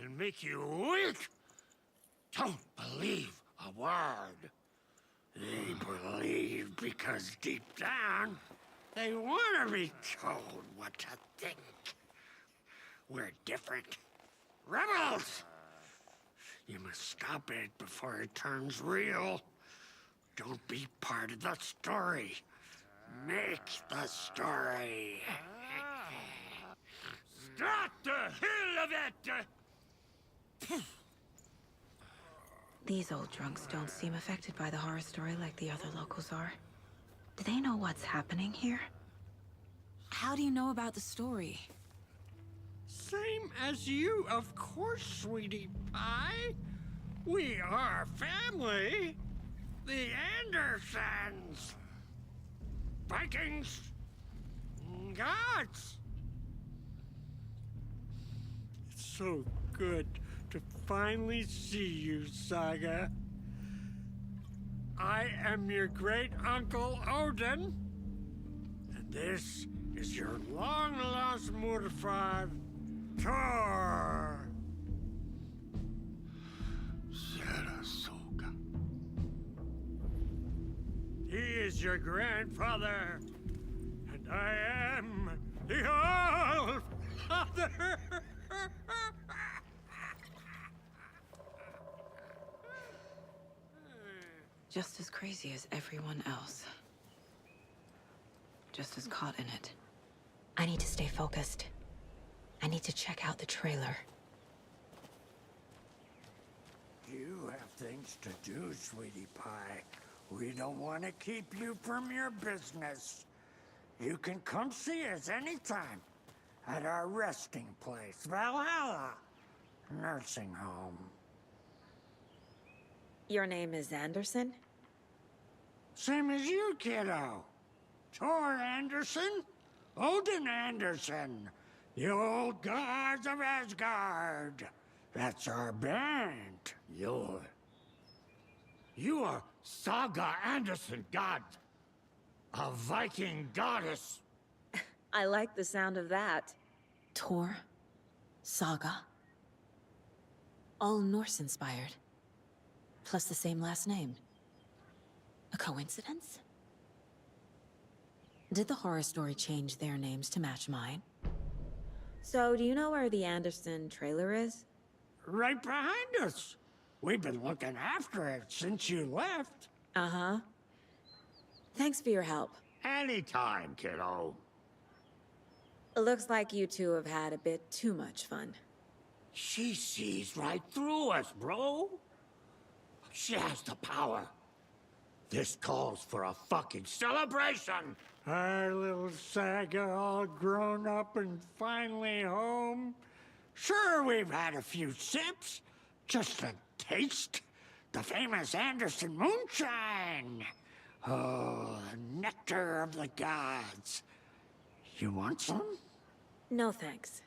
and make you weak. Don't believe a word. They believe because deep down, they want to be told what to think. We're different. Rebels! You must stop it before it turns real. Don't be part of the story. Make the story. Stop the hell of it! These old drunks don't seem affected by the horror story like the other locals are. Do they know what's happening here? How do you know about the story? Same as you, of course, sweetie pie. We are family. The Andersons. Vikings! Gods! It's so good to finally see you, Saga. I am your great uncle Odin, and this is your long-lost Murfar, Thor. Sarasota. He is your grandfather, and I am the All-Father. Just as crazy as everyone else. Just as caught in it. I need to stay focused. I need to check out the trailer. You have things to do, sweetie pie. We don't want to keep you from your business. You can come see us anytime at our resting place, Valhalla Nursing Home. Your name is Anderson? Same as you, kiddo. Thor Anderson, Odin Anderson, the old gods of Asgard. That's our band. You are Saga Anderson, god. A Viking goddess. I like the sound of that. Thor, Saga, all Norse-inspired, plus the same last name. A coincidence? Did the horror story change their names to match mine? So, do you know where the Anderson trailer is? Right behind us. We've been looking after it since you left. Uh-huh. Thanks for your help. Anytime, kiddo. It looks like you two have had a bit too much fun. She sees right through us, bro. She has the power. This calls for a fucking celebration. Our little Saga all grown up and finally home. Sure, we've had a few sips. Just a taste. The famous Anderson moonshine. Oh, the nectar of the gods. You want some? No, thanks.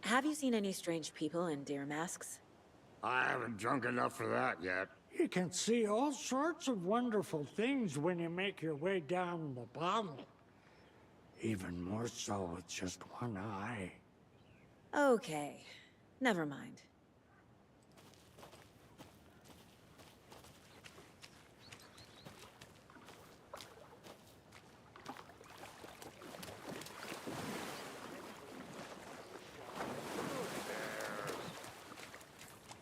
Have you seen any strange people in deer masks? I haven't drunk enough for that yet. You can see all sorts of wonderful things when you make your way down the bottle. Even more so with just one eye. Okay, never mind.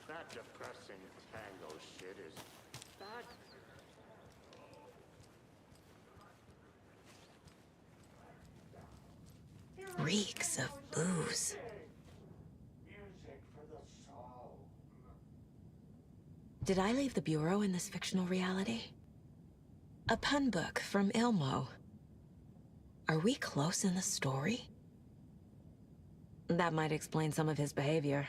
That depressing tango shit is that. Reeks of booze. Music for the soul. Did I leave the Bureau in this fictional reality? A pun book from Ilmo. Are we close in the story? That might explain some of his behavior.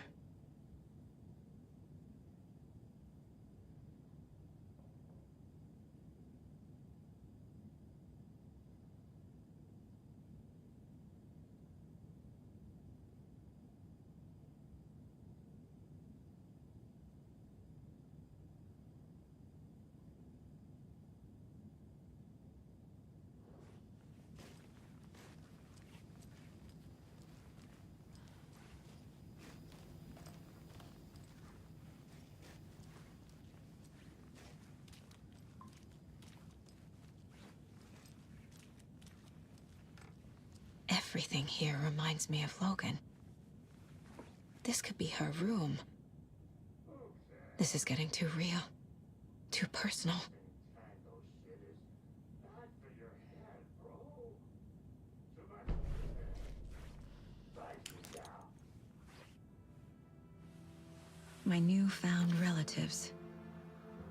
Everything here reminds me of Logan. This could be her room. This is getting too real. Too personal. My newfound relatives.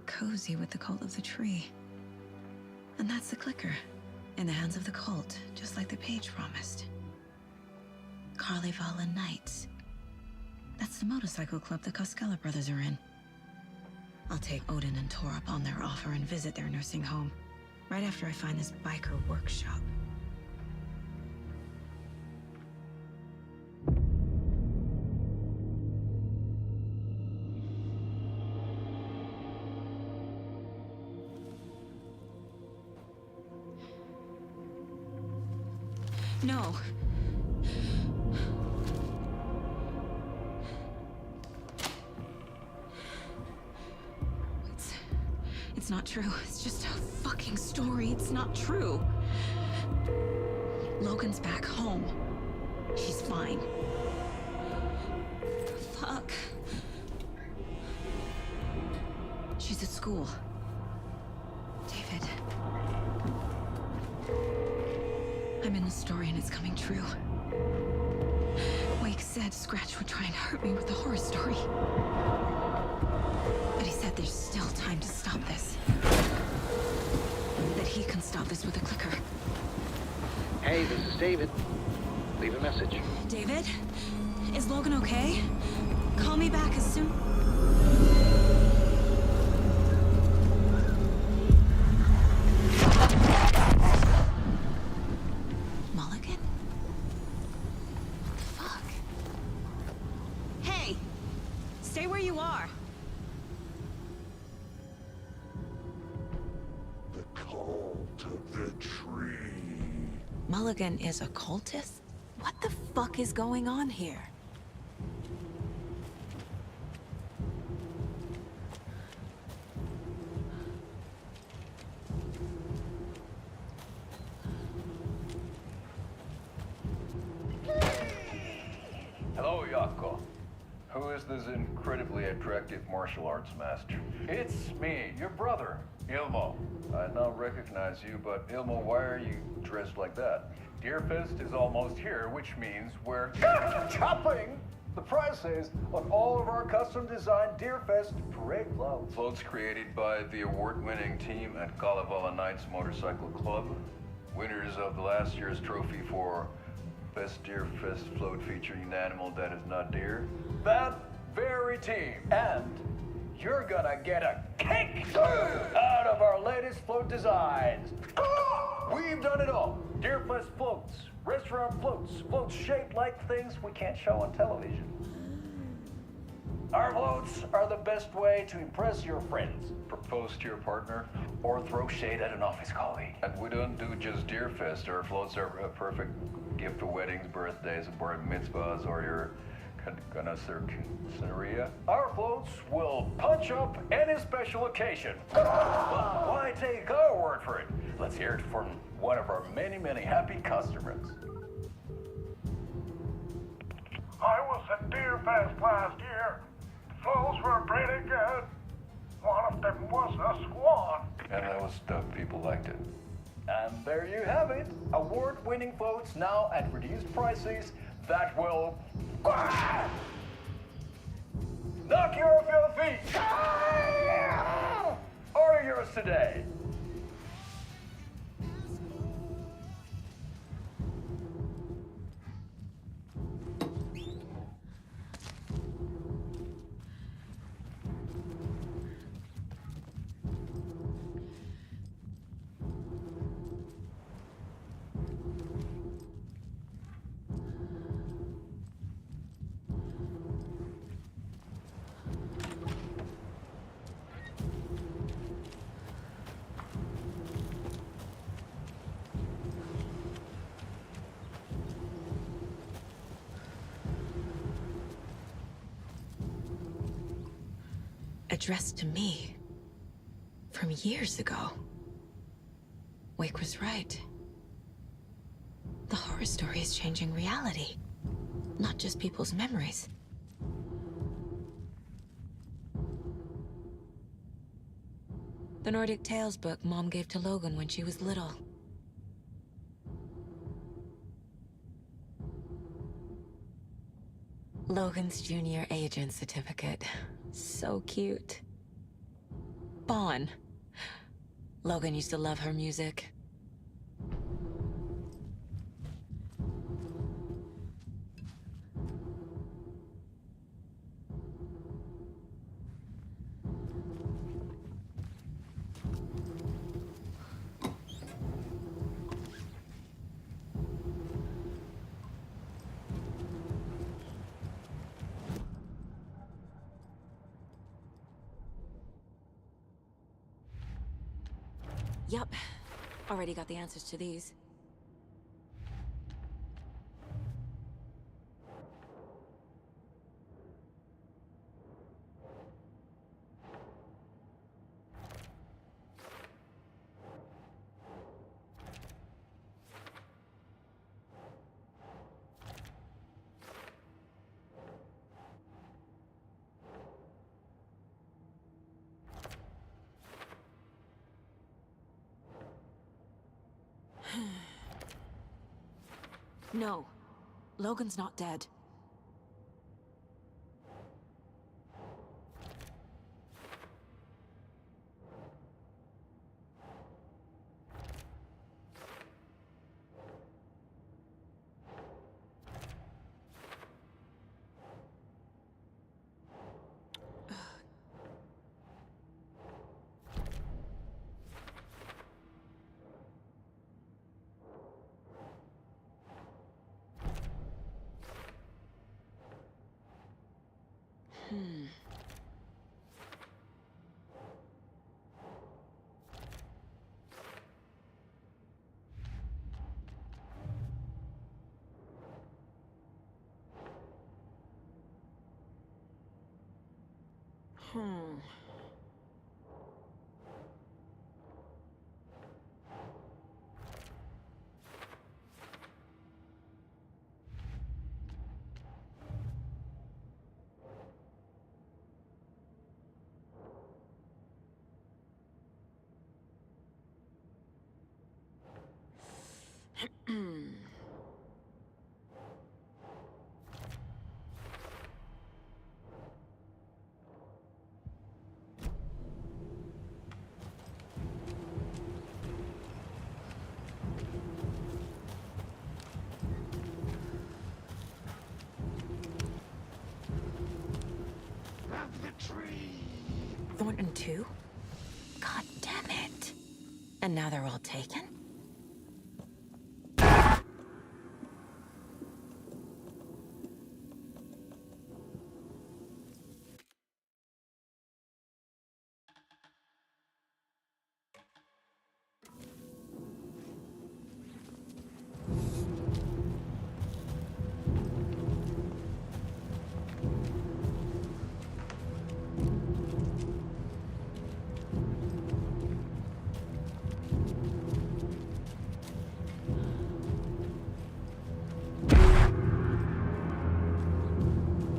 Cozy with the cult of the tree. And that's the clicker. In the hands of the cult, just like the page promised. Carnival Knights. That's the motorcycle club the Koskela brothers are in. I'll take Odin and Thor up on their offer and visit their nursing home. Right after I find this biker workshop. No. It's not true. It's just a fucking story. It's not true. Logan's back home. She's fine. Fuck. She's at school. David. I'm in the story and it's coming true. Wake said Scratch would try and hurt me with the horror story. But he said there's still time to stop this. That he can stop this with a clicker. Hey, this is David. Leave a message. David? Is Logan okay? Call me back as soon... Mulligan? What the fuck? Hey! Stay where you are! The cult of the tree. Mulligan is a cultist? What the fuck is going on here? Hello, Yako. Who is this incredibly attractive martial arts master? It's me, your brother, Ilmo. I now recognize you, but Ilmo, why are you dressed like that? Deerfest is almost here, which means we're chopping the prices on all of our custom-designed Deerfest parade clothes. Floats created by the award-winning team at Kalevala Knights Motorcycle Club. Winners of the last year's trophy for Best Deerfest float featuring an animal that is not deer. That very team. And you're gonna get a kick out of our latest float designs. We've done it all. Deerfest floats, restaurant floats, floats shaped like things we can't show on television. Our floats are the best way to impress your friends, propose to your partner, or throw shade at an office colleague. And we don't do just Deerfest. Our floats are a perfect gift for weddings, birthdays, bar mitzvahs, or your Scenaria. Our floats will punch up any special occasion. But why take our word for it? Let's hear it from one of our many, many happy customers. I was at Deerfest last year. Floats were pretty good. One of them was a swan. And that was stuff people liked it. And there you have it. Award-winning floats now at reduced prices that will knock you off your feet. Order yours today. Addressed to me. From years ago. Wake was right. The horror story is changing reality. Not just people's memories. The Nordic Tales book Mom gave to Logan when she was little. Logan's junior agent certificate. So cute. Bon. Logan used to love her music. Yup. Already got the answers to these. No. Logan's not dead. Hmm. Thornton too? God damn it. And now they're all taken?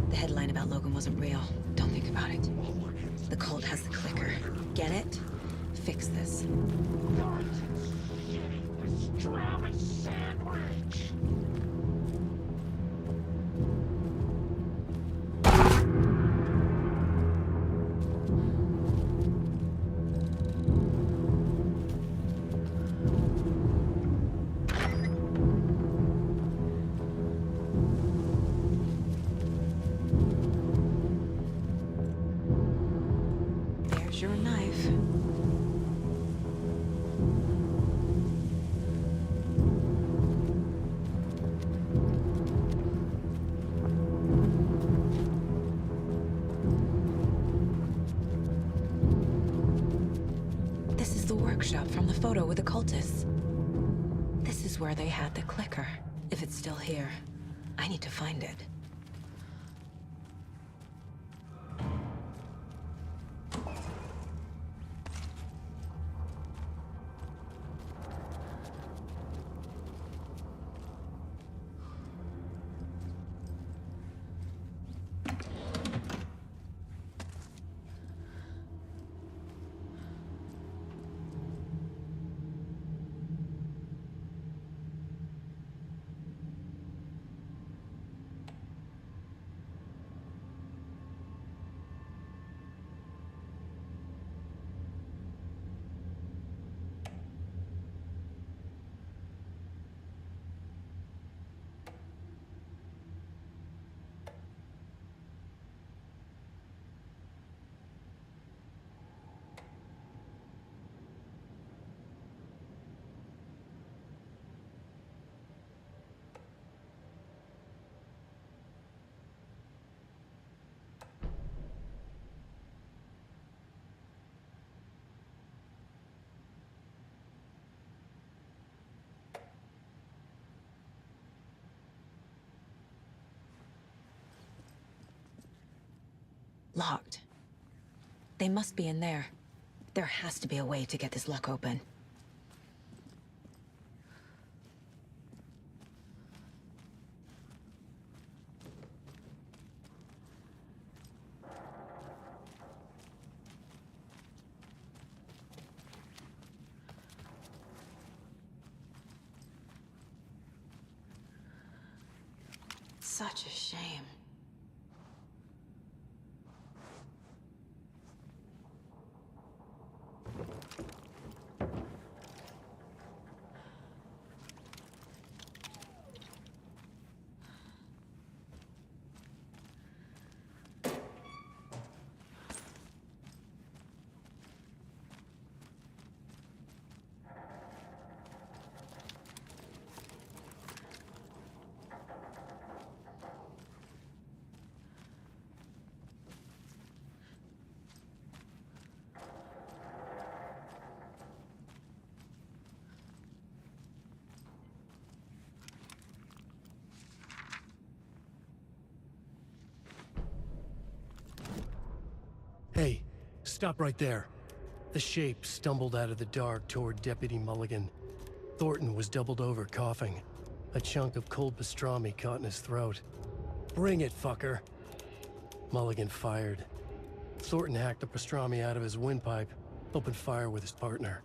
The headline about Logan wasn't real. Don't think about it. The cult has the clicker. Get it? Fix this. Pastrami sandwich! There's your knife. This is the workshop from the photo with the cultists. This is where they had the clicker. If it's still here, I need to find it. Locked. They must be in there. There has to be a way to get this lock open. Such a shame. Hey, stop right there. The shape stumbled out of the dark toward Deputy Mulligan. Thornton was doubled over, coughing. A chunk of cold pastrami caught in his throat. Bring it, fucker! Mulligan fired. Thornton hacked the pastrami out of his windpipe, opened fire with his partner.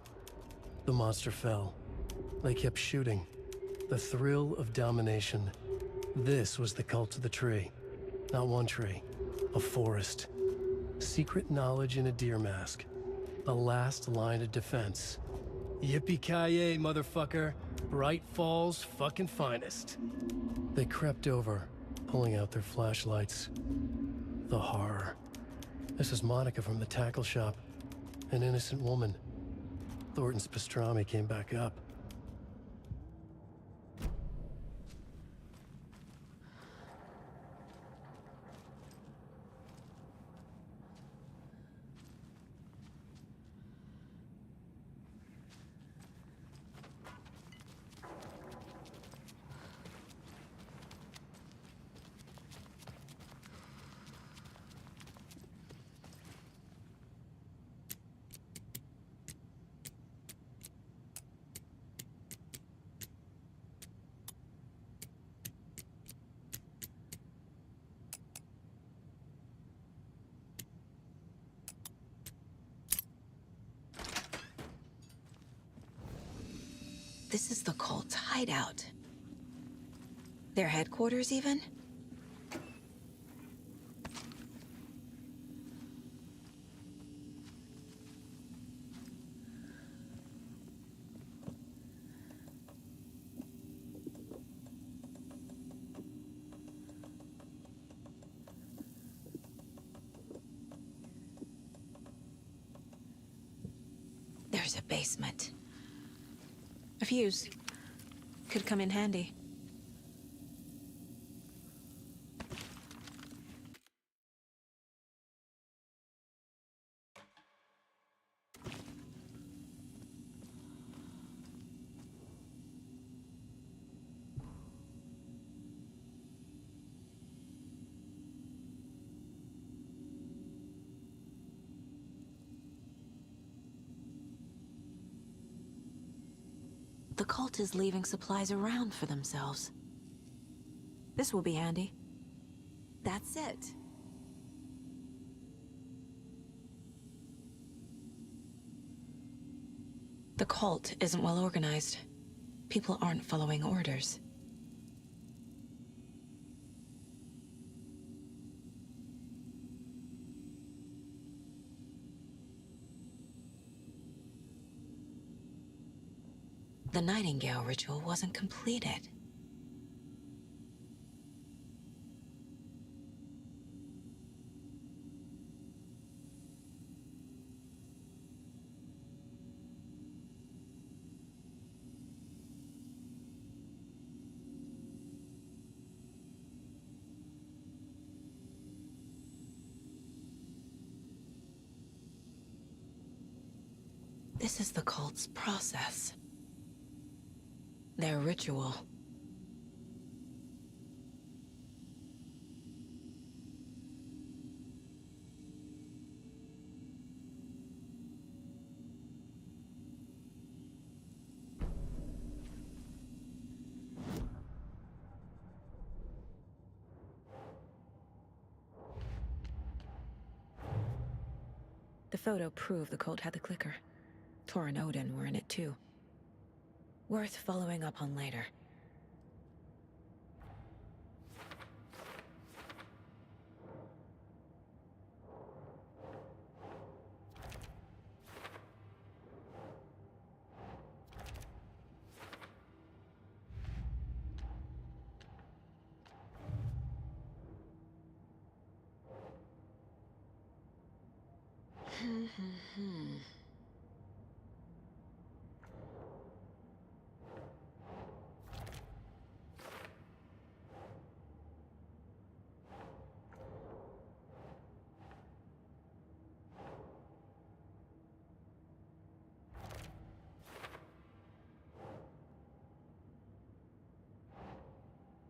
The monster fell. They kept shooting. The thrill of domination. This was the cult of the tree. Not one tree, a forest. Secret knowledge in a deer mask. The last line of defense. Yippee-ki-yay, motherfucker. Bright Falls' fucking finest. They crept over, pulling out their flashlights. The horror. This is Monica from the tackle shop. An innocent woman. Thornton's pastrami came back up. This is the cult's hideout. Their headquarters, even? There's a basement. A fuse. Could come in handy. The cult is leaving supplies around for themselves. This will be handy. That's it. The cult isn't well organized. People aren't following orders. The Nightingale ritual wasn't completed. This is the cult's process. Their ritual. photo proved the cult had the clicker. Tor and Odin were in it too. Worth following up on later.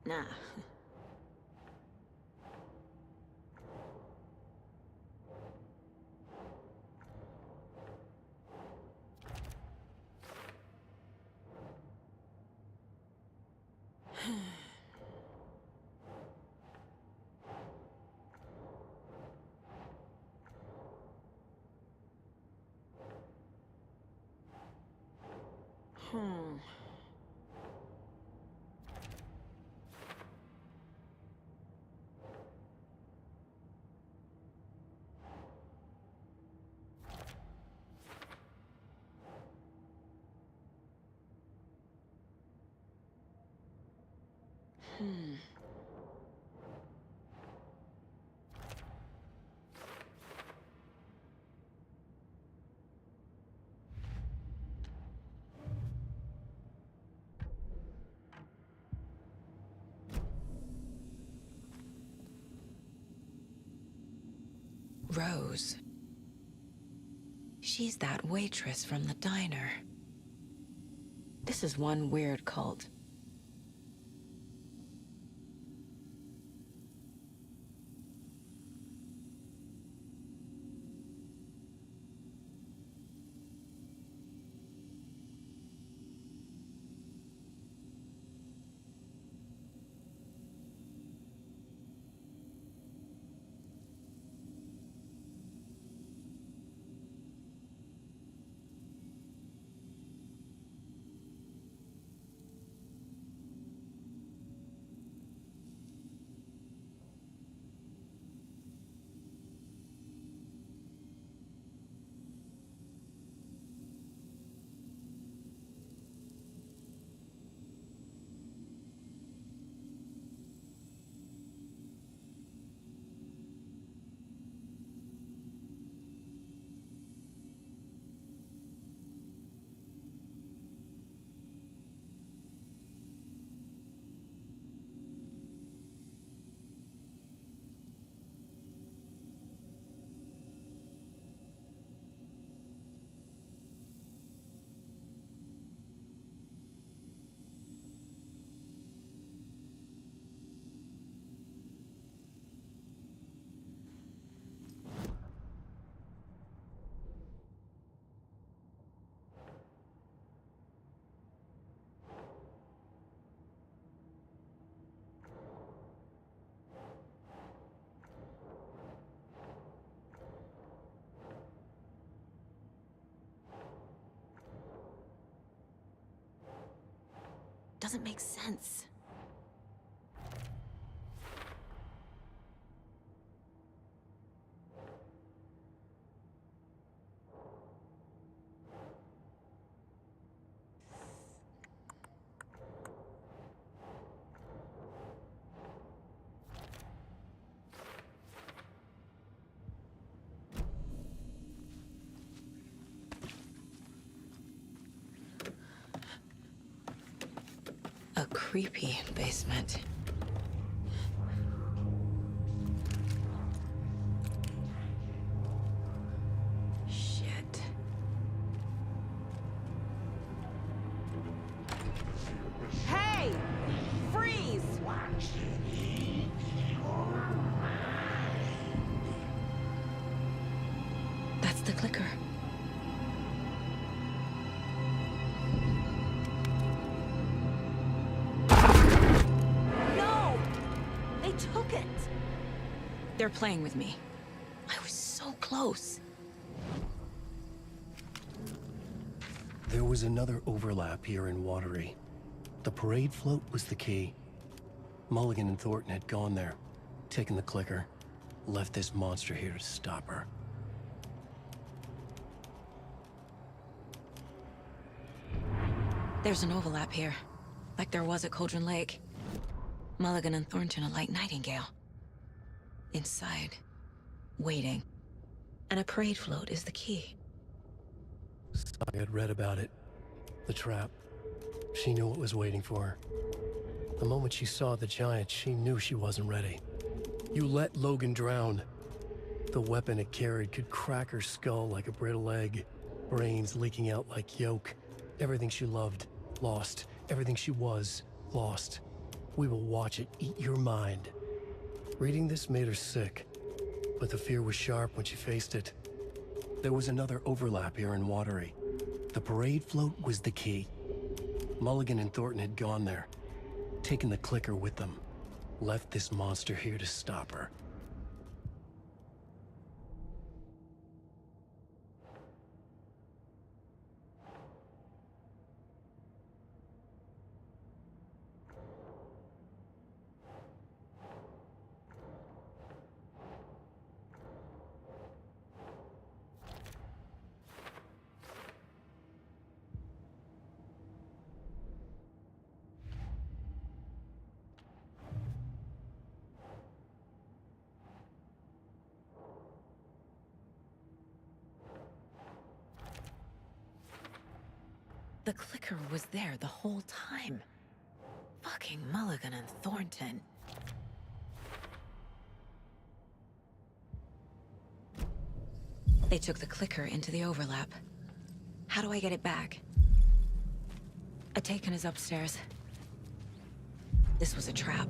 Nah. Rose. She's that waitress from the diner. This is one weird cult. Doesn't make sense. A creepy basement. Shit. Hey! Freeze! That's the clicker. Took it. They're playing with me. I was so close. There was another overlap here in Watery. The parade float was the key. Mulligan and Thornton had gone there, taken the clicker, left this monster here to stop her. There's an overlap here, like there was at Cauldron Lake. Mulligan and Thornton are like Nightingale. Inside, waiting. And a parade float is the key. I had read about it. The trap. She knew what was waiting for her. The moment she saw the giant, she knew she wasn't ready. You let Logan drown. The weapon it carried could crack her skull like a brittle egg. Brains leaking out like yolk. Everything she loved, lost. Everything she was, lost. We will watch it eat your mind. Reading this made her sick, but the fear was sharp when she faced it. There was another overlap here in Watery. The parade float was the key. Mulligan and Thornton had gone there, taken the clicker with them, left this monster here to stop her. The clicker was there the whole time. Fucking Mulligan and Thornton. They took the clicker into the overlap. How do I get it back? Atakan is upstairs. This was a trap.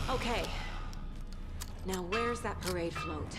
Okay. Now where's that parade float?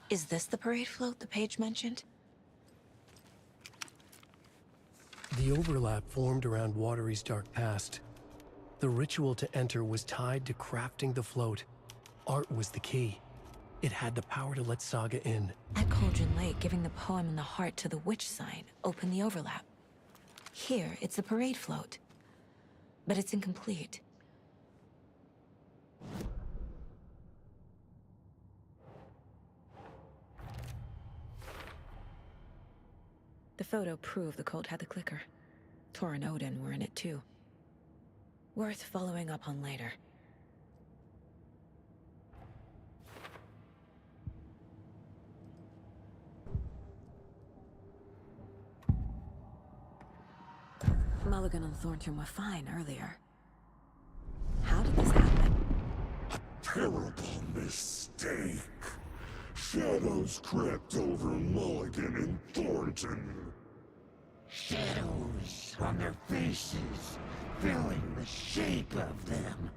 Is this the parade float the page mentioned? The overlap formed around Watery's dark past. The ritual to enter was tied to crafting the float. Art was the key. It had the power to let Saga in. At Cauldron Lake, giving the poem and the heart to the witch sign opened the overlap. Here, it's the parade float. But it's incomplete. The photo proved the cult had the clicker. Tor and Odin were in it too. Worth following up on later. Mulligan and Thornton were fine earlier. How did this happen? Terrible mistake. Shadows crept over Mulligan and Thornton. Shadows on their faces, filling the shape of them.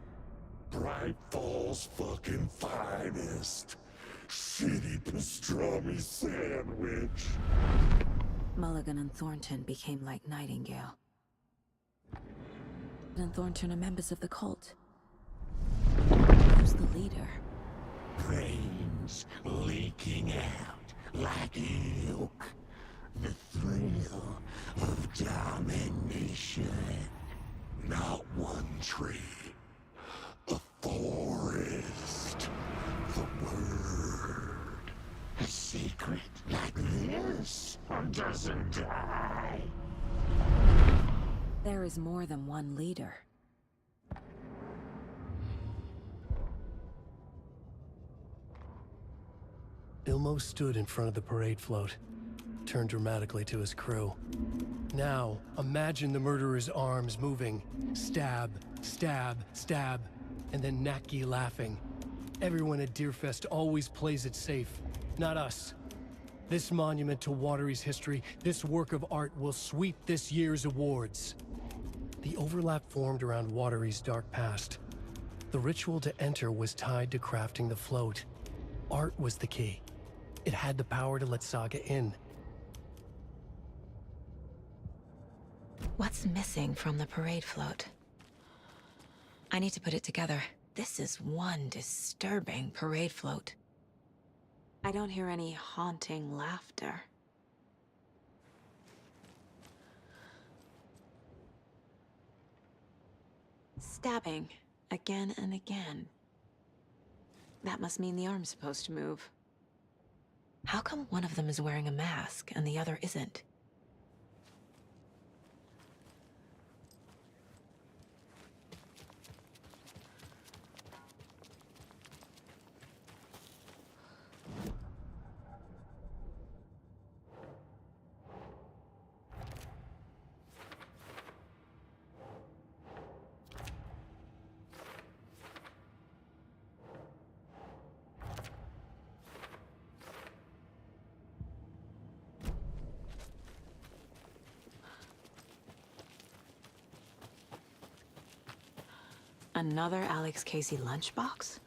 Bright Falls fucking finest. Shitty pastrami sandwich. Mulligan and Thornton became like Nightingale. And Thornton are members of the cult. Who's the leader? Brains leaking out like ilk. The thrill of domination. Not one tree. A forest. The word. A secret like this doesn't die. There is more than one leader. Ilmo stood in front of the parade float, turned dramatically to his crew. Now, imagine the murderer's arms moving. Stab, stab, stab, and then Naki laughing. Everyone at Deerfest always plays it safe, not us. This monument to Watery's history, this work of art will sweep this year's awards. The overlap formed around Watery's dark past. The ritual to enter was tied to crafting the float. Art was the key. It had the power to let Saga in. What's missing from the parade float? I need to put it together. This is one disturbing parade float. I don't hear any haunting laughter. Stabbing, again and again. That must mean the arm's supposed to move. How come one of them is wearing a mask and the other isn't? Another Alex Casey lunchbox?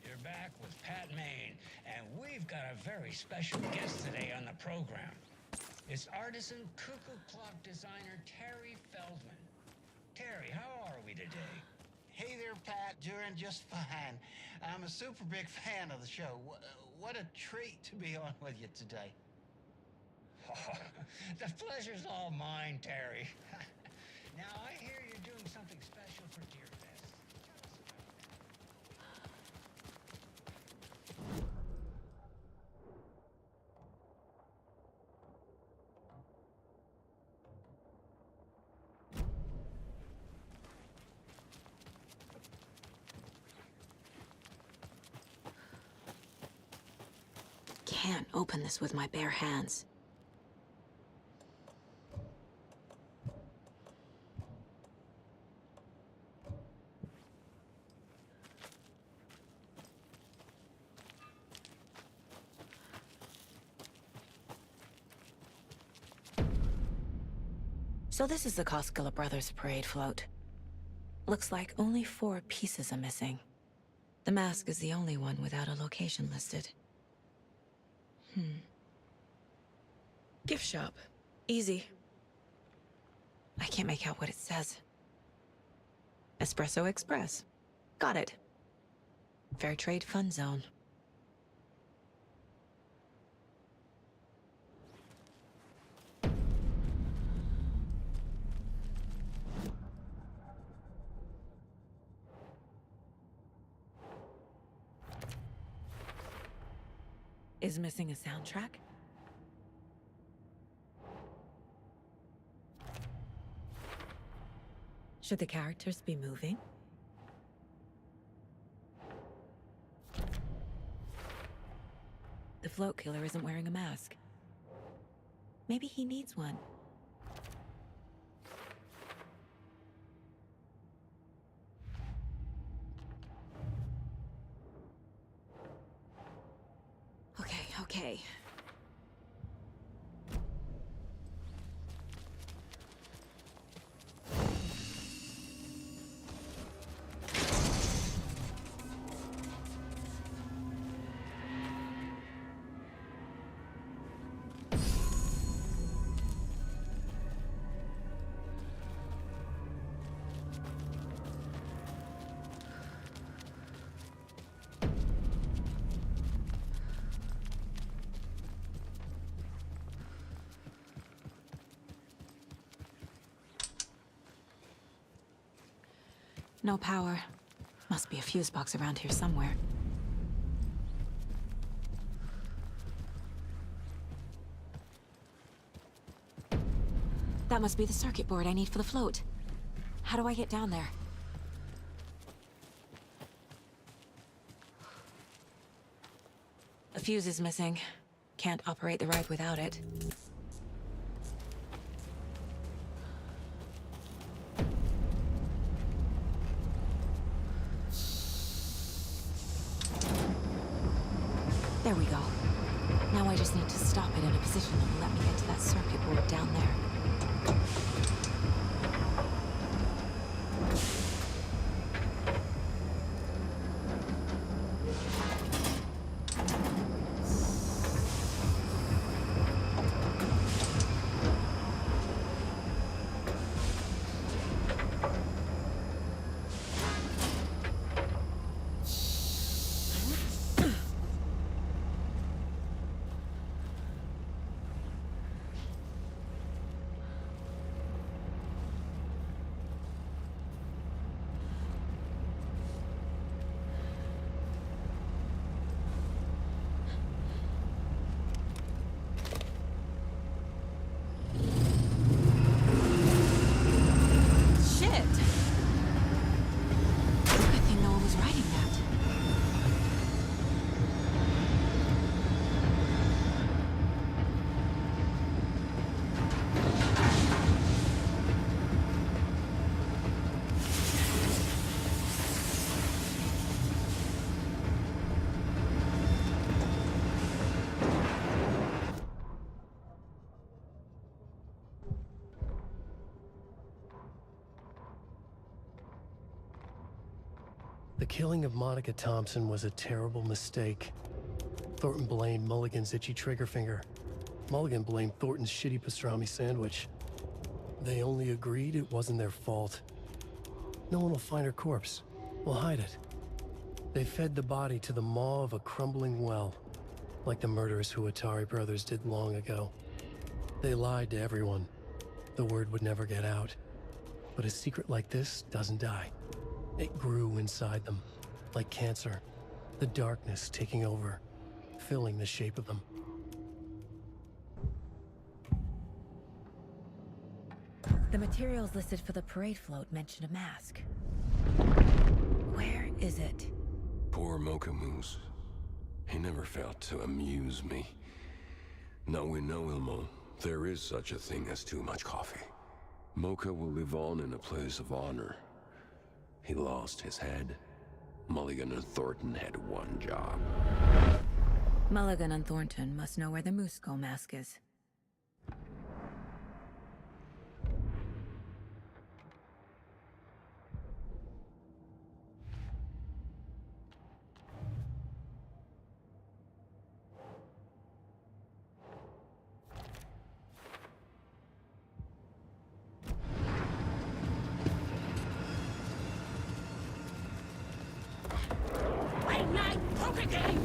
You're back with Pat Maine, and we've got a very special guest today on the program. It's artisan cuckoo clock designer Terry Feldman. Terry, how are we today? Hey there, Pat. Doing just fine. I'm a super big fan of the show. What a treat to be on with you today. Oh, the pleasure's all mine, Terry. Now, I hear you're doing something special for Deerfest. Can't open this with my bare hands. So this is the Koskela Brothers parade float. Looks like only 4 pieces are missing. The mask is the only one without a location listed. Gift shop. Easy. I can't make out what it says. Espresso Express. Got it. Fair Trade Fun Zone. Is missing a soundtrack? Should the characters be moving? float killer isn't wearing a mask. Maybe he needs one. Okay. No power. Must be a fuse box around here somewhere. That must be the circuit board I need for the float. How do I get down there? A fuse is missing. Can't operate the ride without it. There we go. Now I just need to stop it in a position that will let me get to that circuit board down there. The killing of Monica Thompson was a terrible mistake. Thornton blamed Mulligan's itchy trigger finger. Mulligan blamed Thornton's shitty pastrami sandwich. They only agreed it wasn't their fault. No one will find her corpse. We'll hide it. They fed the body to the maw of a crumbling well, like the murderous Huatari brothers did long ago. They lied to everyone. The word would never get out. But a secret like this doesn't die. It grew inside them, like cancer, the darkness taking over, filling the shape of them. The materials listed for the parade float mention a mask. Where is it? Poor Mocha Moose. He never failed to amuse me. Now we know, Ilmo, there is such a thing as too much coffee. Mocha will live on in a place of honor. He lost his head. Mulligan and Thornton had one job. Mulligan and Thornton must know where the Moose Skull mask is. Late night poker game!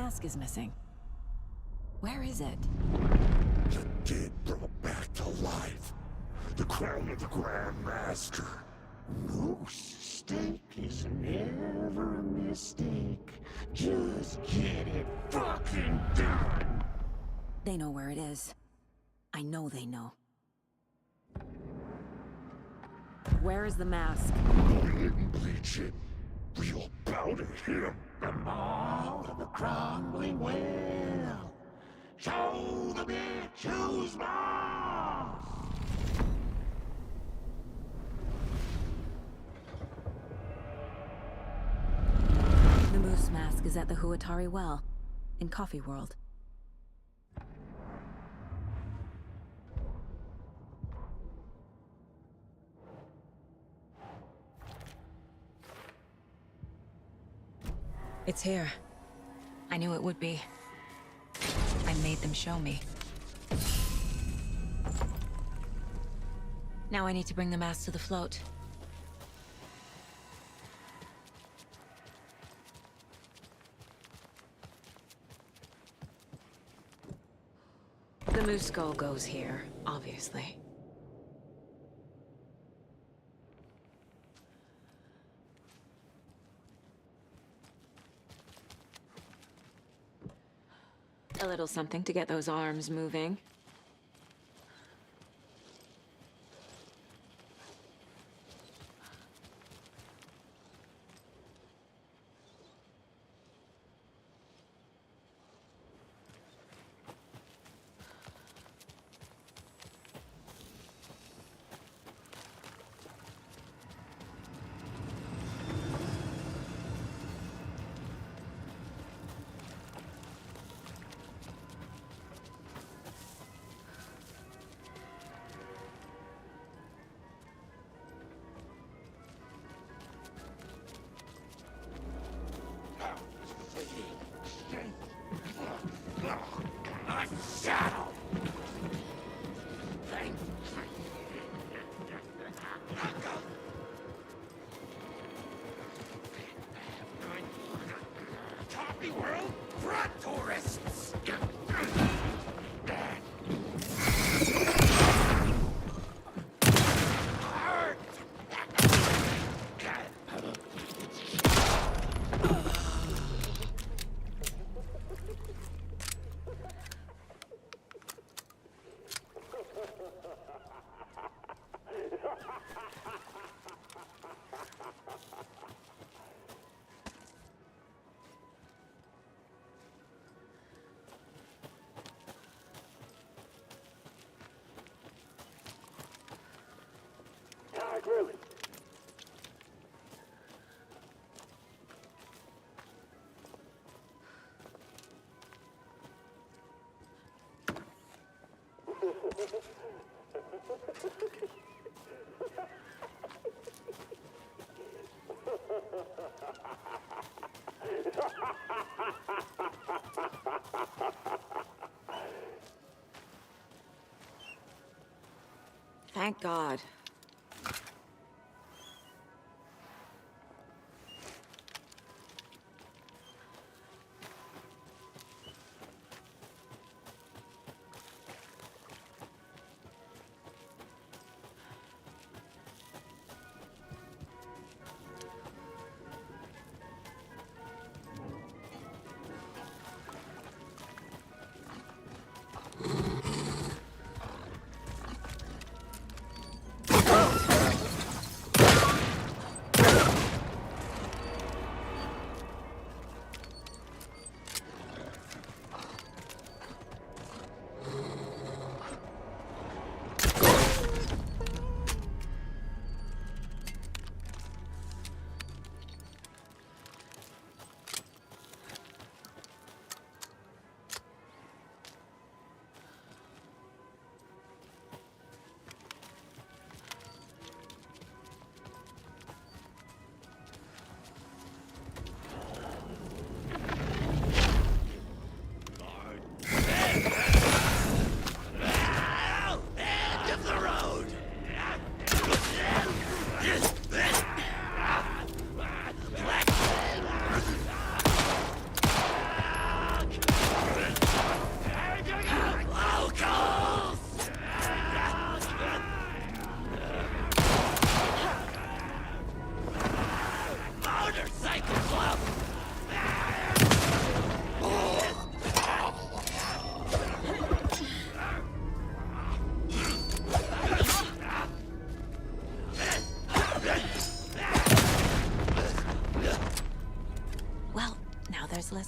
mask is missing. Where is it? The dead brought back to life. The crown of the Grand Master. Moose steak is never a mistake. Just get it fucking done. They know where it is. I know they know. Where is the mask? Go ahead and bleach it. Real powder him. The mall of the crumbling well. Show the bitch who's boss. The moose mask is at the Huatari Well, in Coffee World. It's here. I knew it would be. I made them show me. Now I need to bring the mask to the float. The moose skull goes here, obviously. A little something to get those arms moving. Shadow! Coffee World for tourists! Really? Thank God.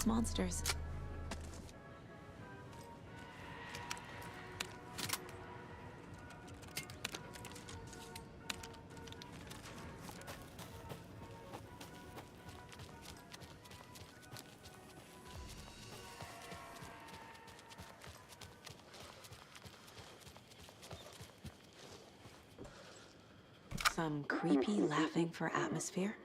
its monsters. Some creepy laughing for atmosphere.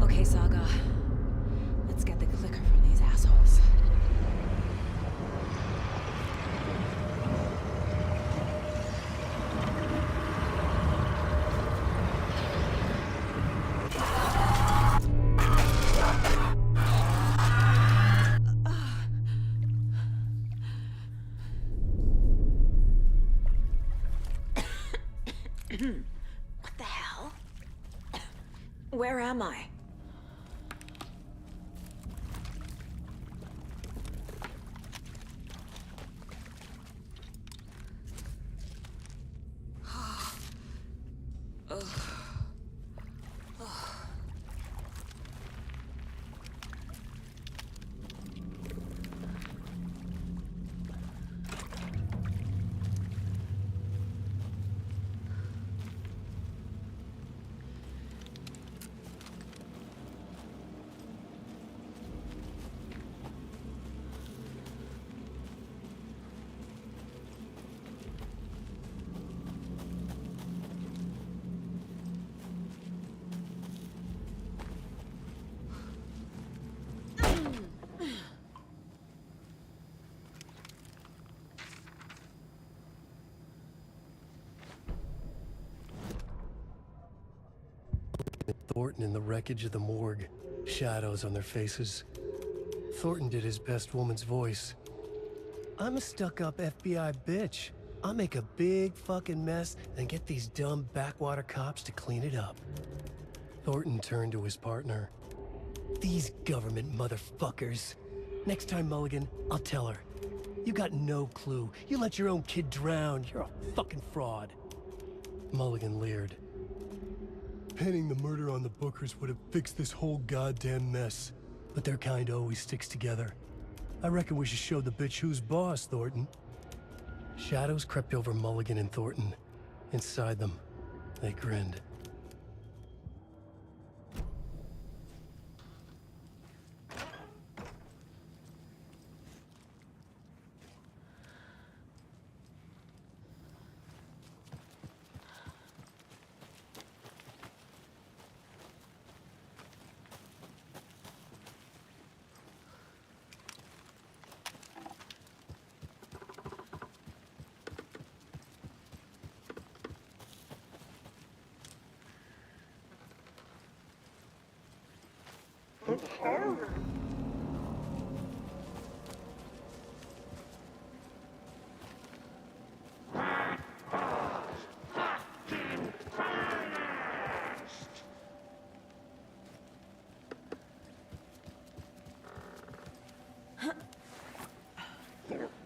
Okay, Saga. Let's get the clicker from these assholes. What the hell? Where am I? Thornton in the wreckage of the morgue, shadows on their faces. Thornton did his best woman's voice. I'm a stuck-up FBI bitch. I'll make a big fucking mess and get these dumb backwater cops to clean it up. Thornton turned to his partner. These government motherfuckers. Next time, Mulligan, I'll tell her. You got no clue. You let your own kid drown. You're a fucking fraud. Mulligan leered. Pinning the murder on the Bookers would have fixed this whole goddamn mess. But their kind always sticks together. I reckon we should show the bitch who's boss, Thornton. Shadows crept over Mulligan and Thornton. Inside them, they grinned.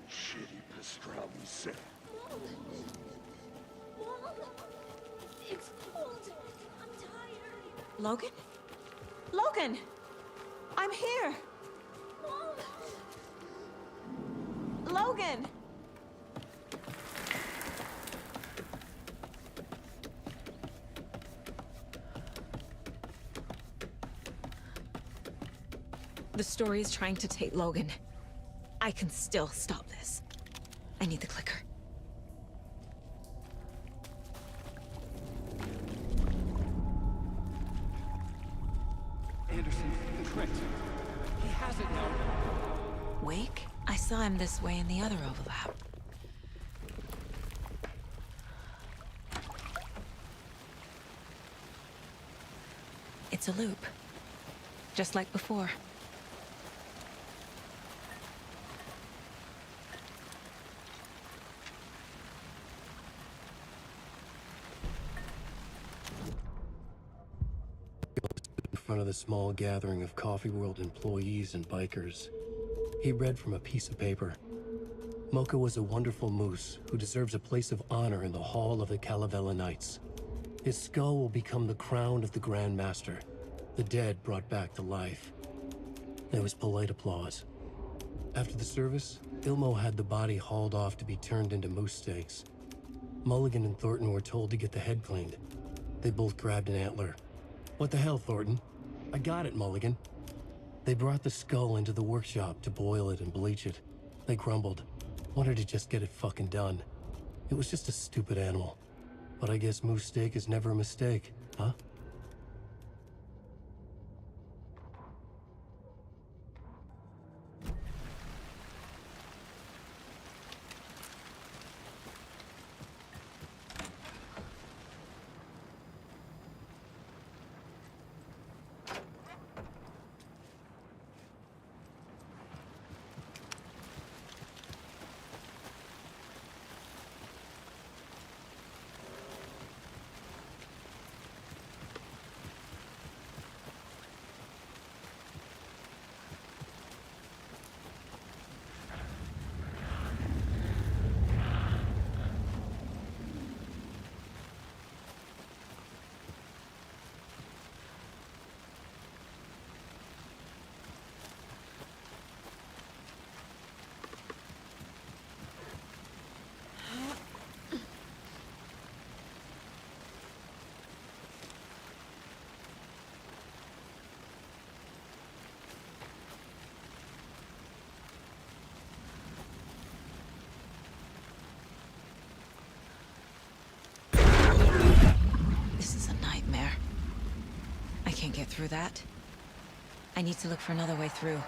Shitty pastrami set. It's cold. I'm tired. Logan? Logan! I'm here! Logan! The story is trying to take Logan. I can still stop this. I need the clicker. Anderson, the tricked. He has it now. Wake? I saw him this way in the other overlap. It's a loop. Just like before. In front of the small gathering of Coffee World employees and bikers. He read from a piece of paper. Mocha was a wonderful moose who deserves a place of honor in the Hall of the Calavella Knights. His skull will become the crown of the Grand Master, the dead brought back to life. There was polite applause. After the service, Ilmo had the body hauled off to be turned into moose steaks. Mulligan and Thornton were told to get the head cleaned. They both grabbed an antler. What the hell, Thornton? I got it, Mulligan. They brought the skull into the workshop to boil it and bleach it. They grumbled. Wanted to just get it fucking done. It was just a stupid animal. But I guess moose steak is never a mistake, huh? This is a nightmare. I can't get through that. I need to look for another way through.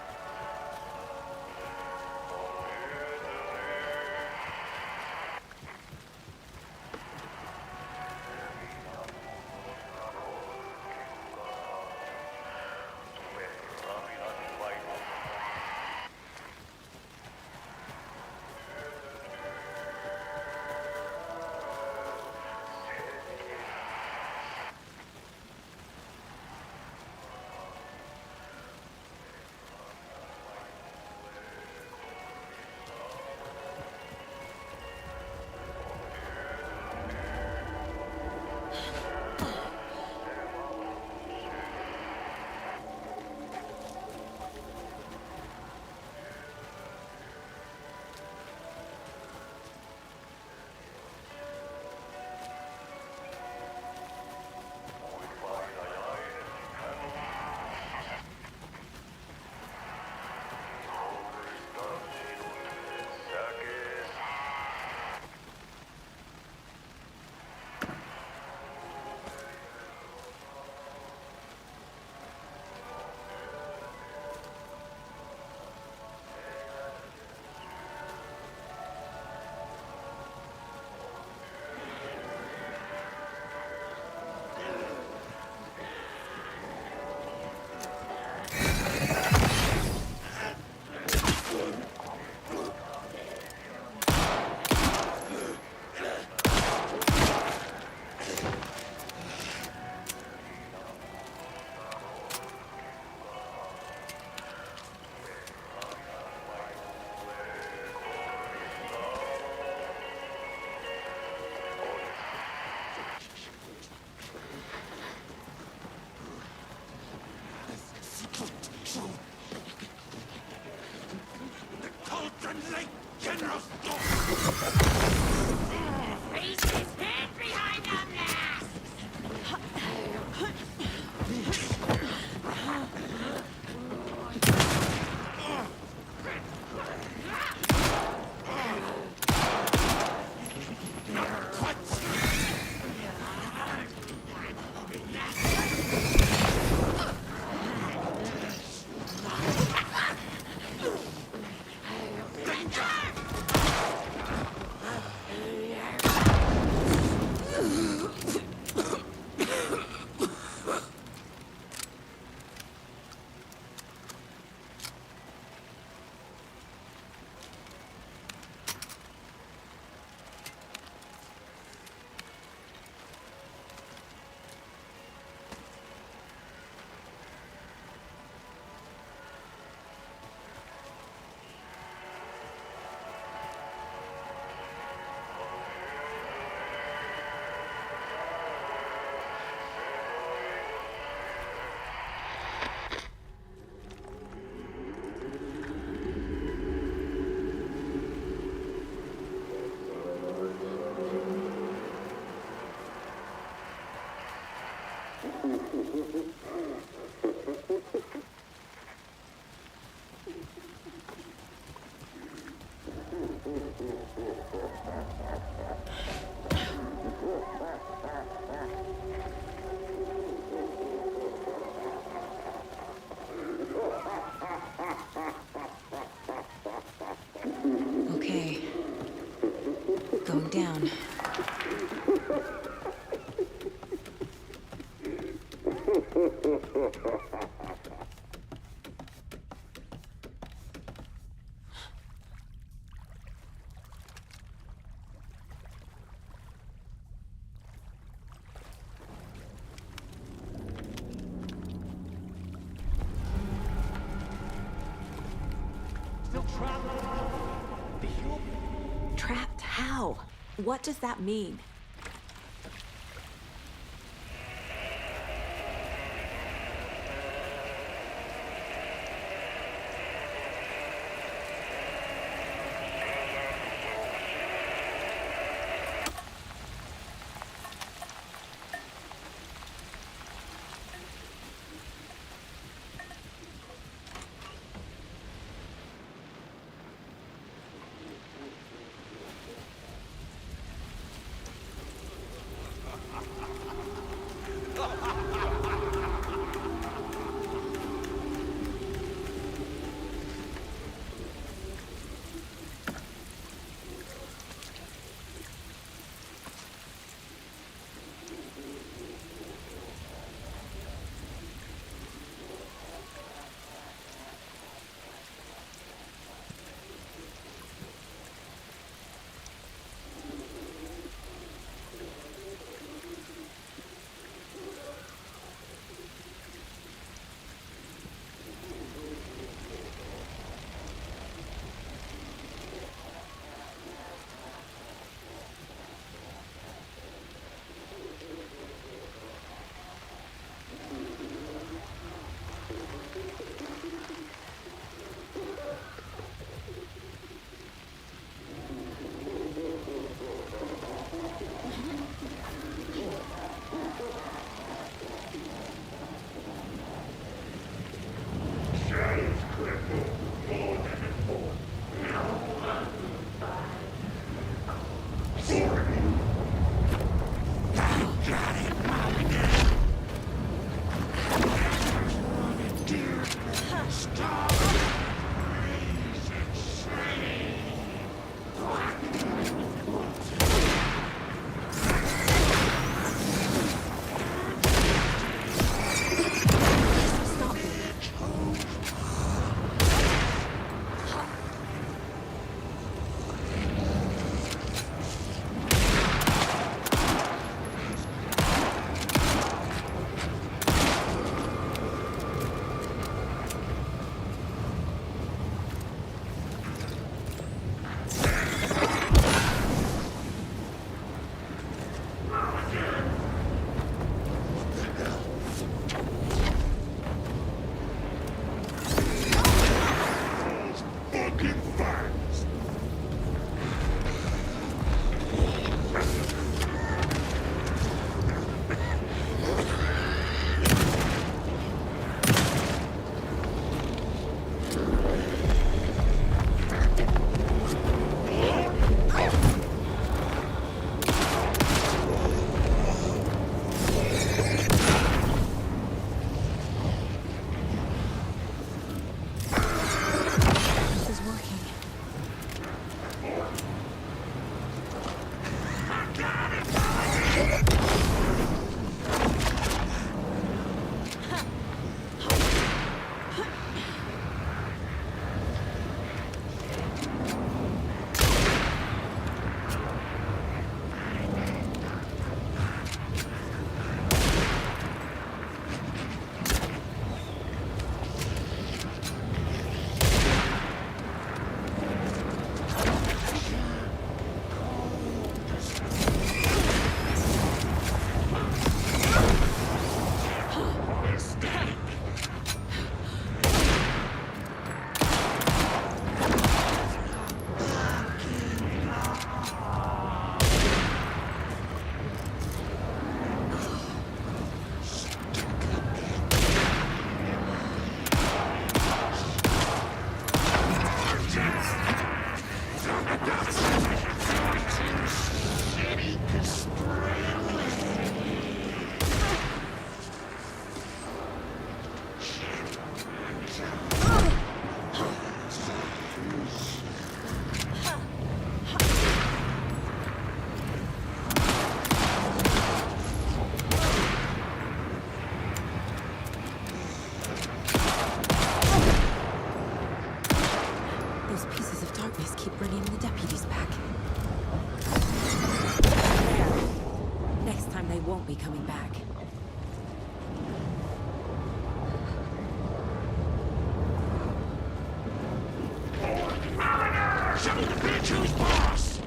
Raise his head behind the mask! Okay. Going down. Still trapped? The human? Trapped? How? What does that mean? pieces of darkness keep bringing the deputies back. There. Next time they won't be coming back. Show me the bitch who's boss!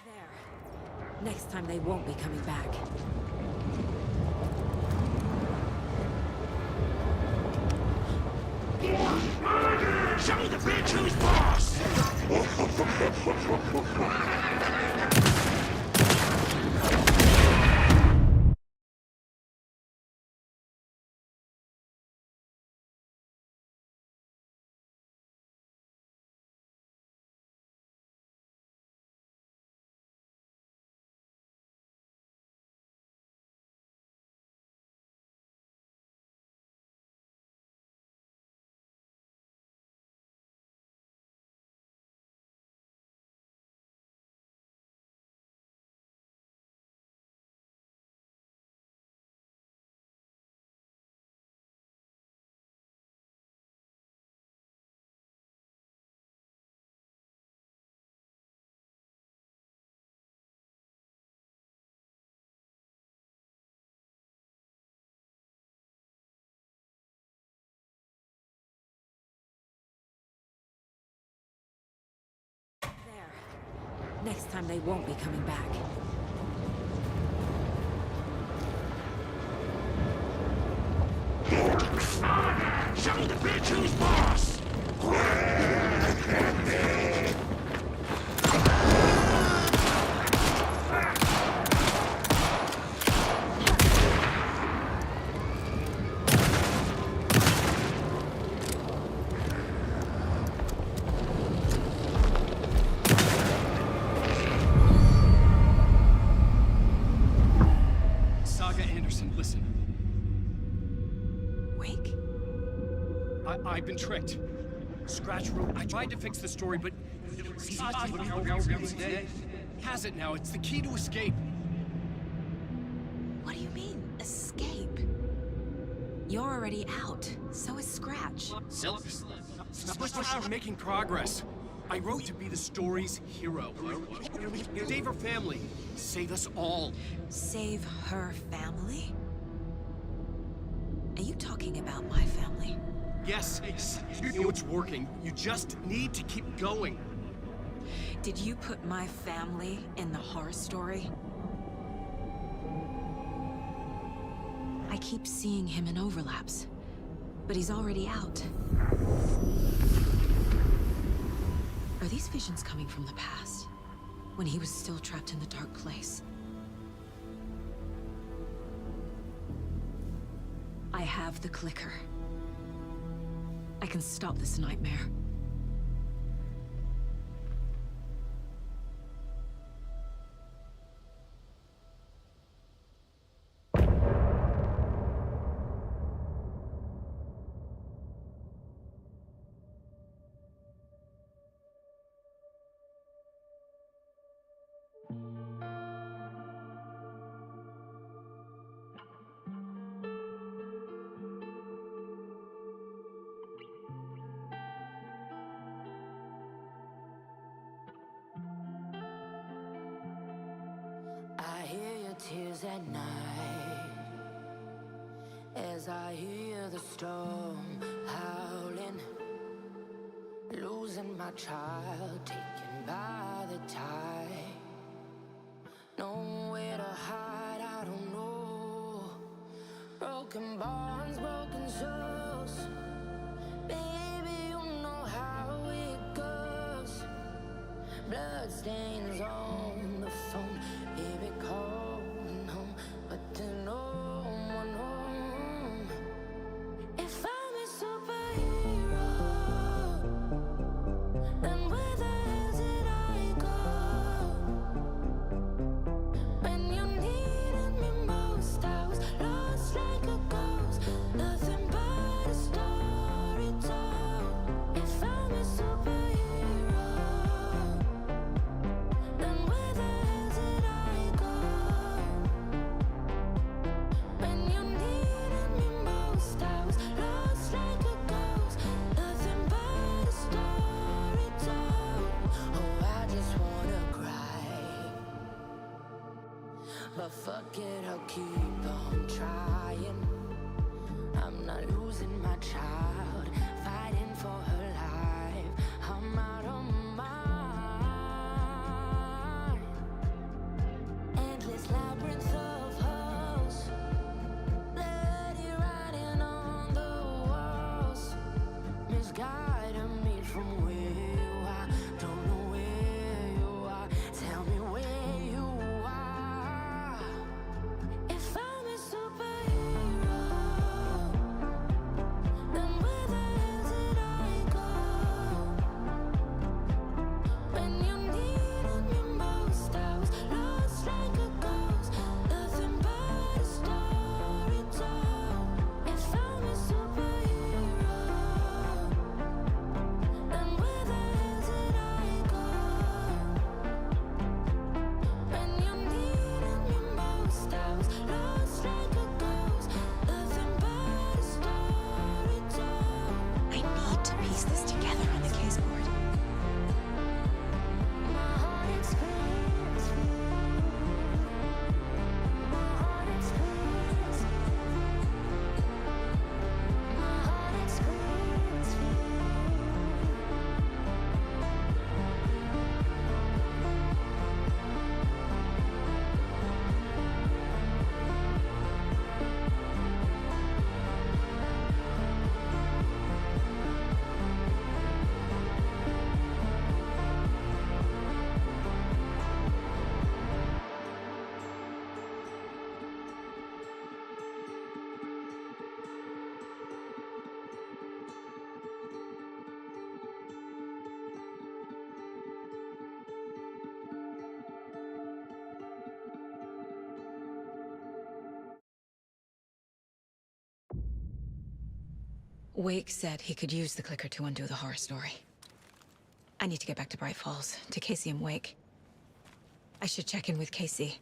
There. Next time they won't be coming back. Show me the bitch who's boss! Next time they won't be coming back. Show me the bitch who's boss! Saga Anderson, listen. Wake? I've been tricked. Scratch wrote. I tried to fix the story, but has it now. It's the key to escape. What do you mean, escape? You're already out. So is Scratch. We're making progress. I wrote to be the story's hero. Save her family. Save us all. Save her family? Are you talking about my family? Yes, you know it's working. You just need to keep going. Did you put my family in the horror story? I keep seeing him in overlaps, but he's already out. Are these visions coming from the past, when he was still trapped in the dark place? I have the clicker. I can stop this nightmare. I hear your tears at night as I hear the storm howling, losing my child, taken by the tide. Nowhere to hide, I don't know. Broken bonds, broken souls. Baby, you know how it goes. Blood stains on the phone. Baby, calling home, but there's no one home. If I'm a superhero, then where the hell did I go? When you needed me most, I was keep on trying. I'm not losing my child, fighting for her life. I'm out of mind. Endless labyrinth of holes, bloody writing on the walls, misguiding me from where you are. Don't know where you are. Tell me where you are. If I'm a superhero, then where the hell did I go? When you needed me most, I was lost like a ghost. Nothing but a story told. If I'm a superhero, then where the hell did I go? When you needed me most, I was lost like a ghost. Nothing but a story told. I need to piece this together on the case board. My heart explodes. My heart explodes. My heart explodes. Wake said he could use the clicker to undo the horror story. I need to get back to Bright Falls, to Casey and Wake. I should check in with Casey.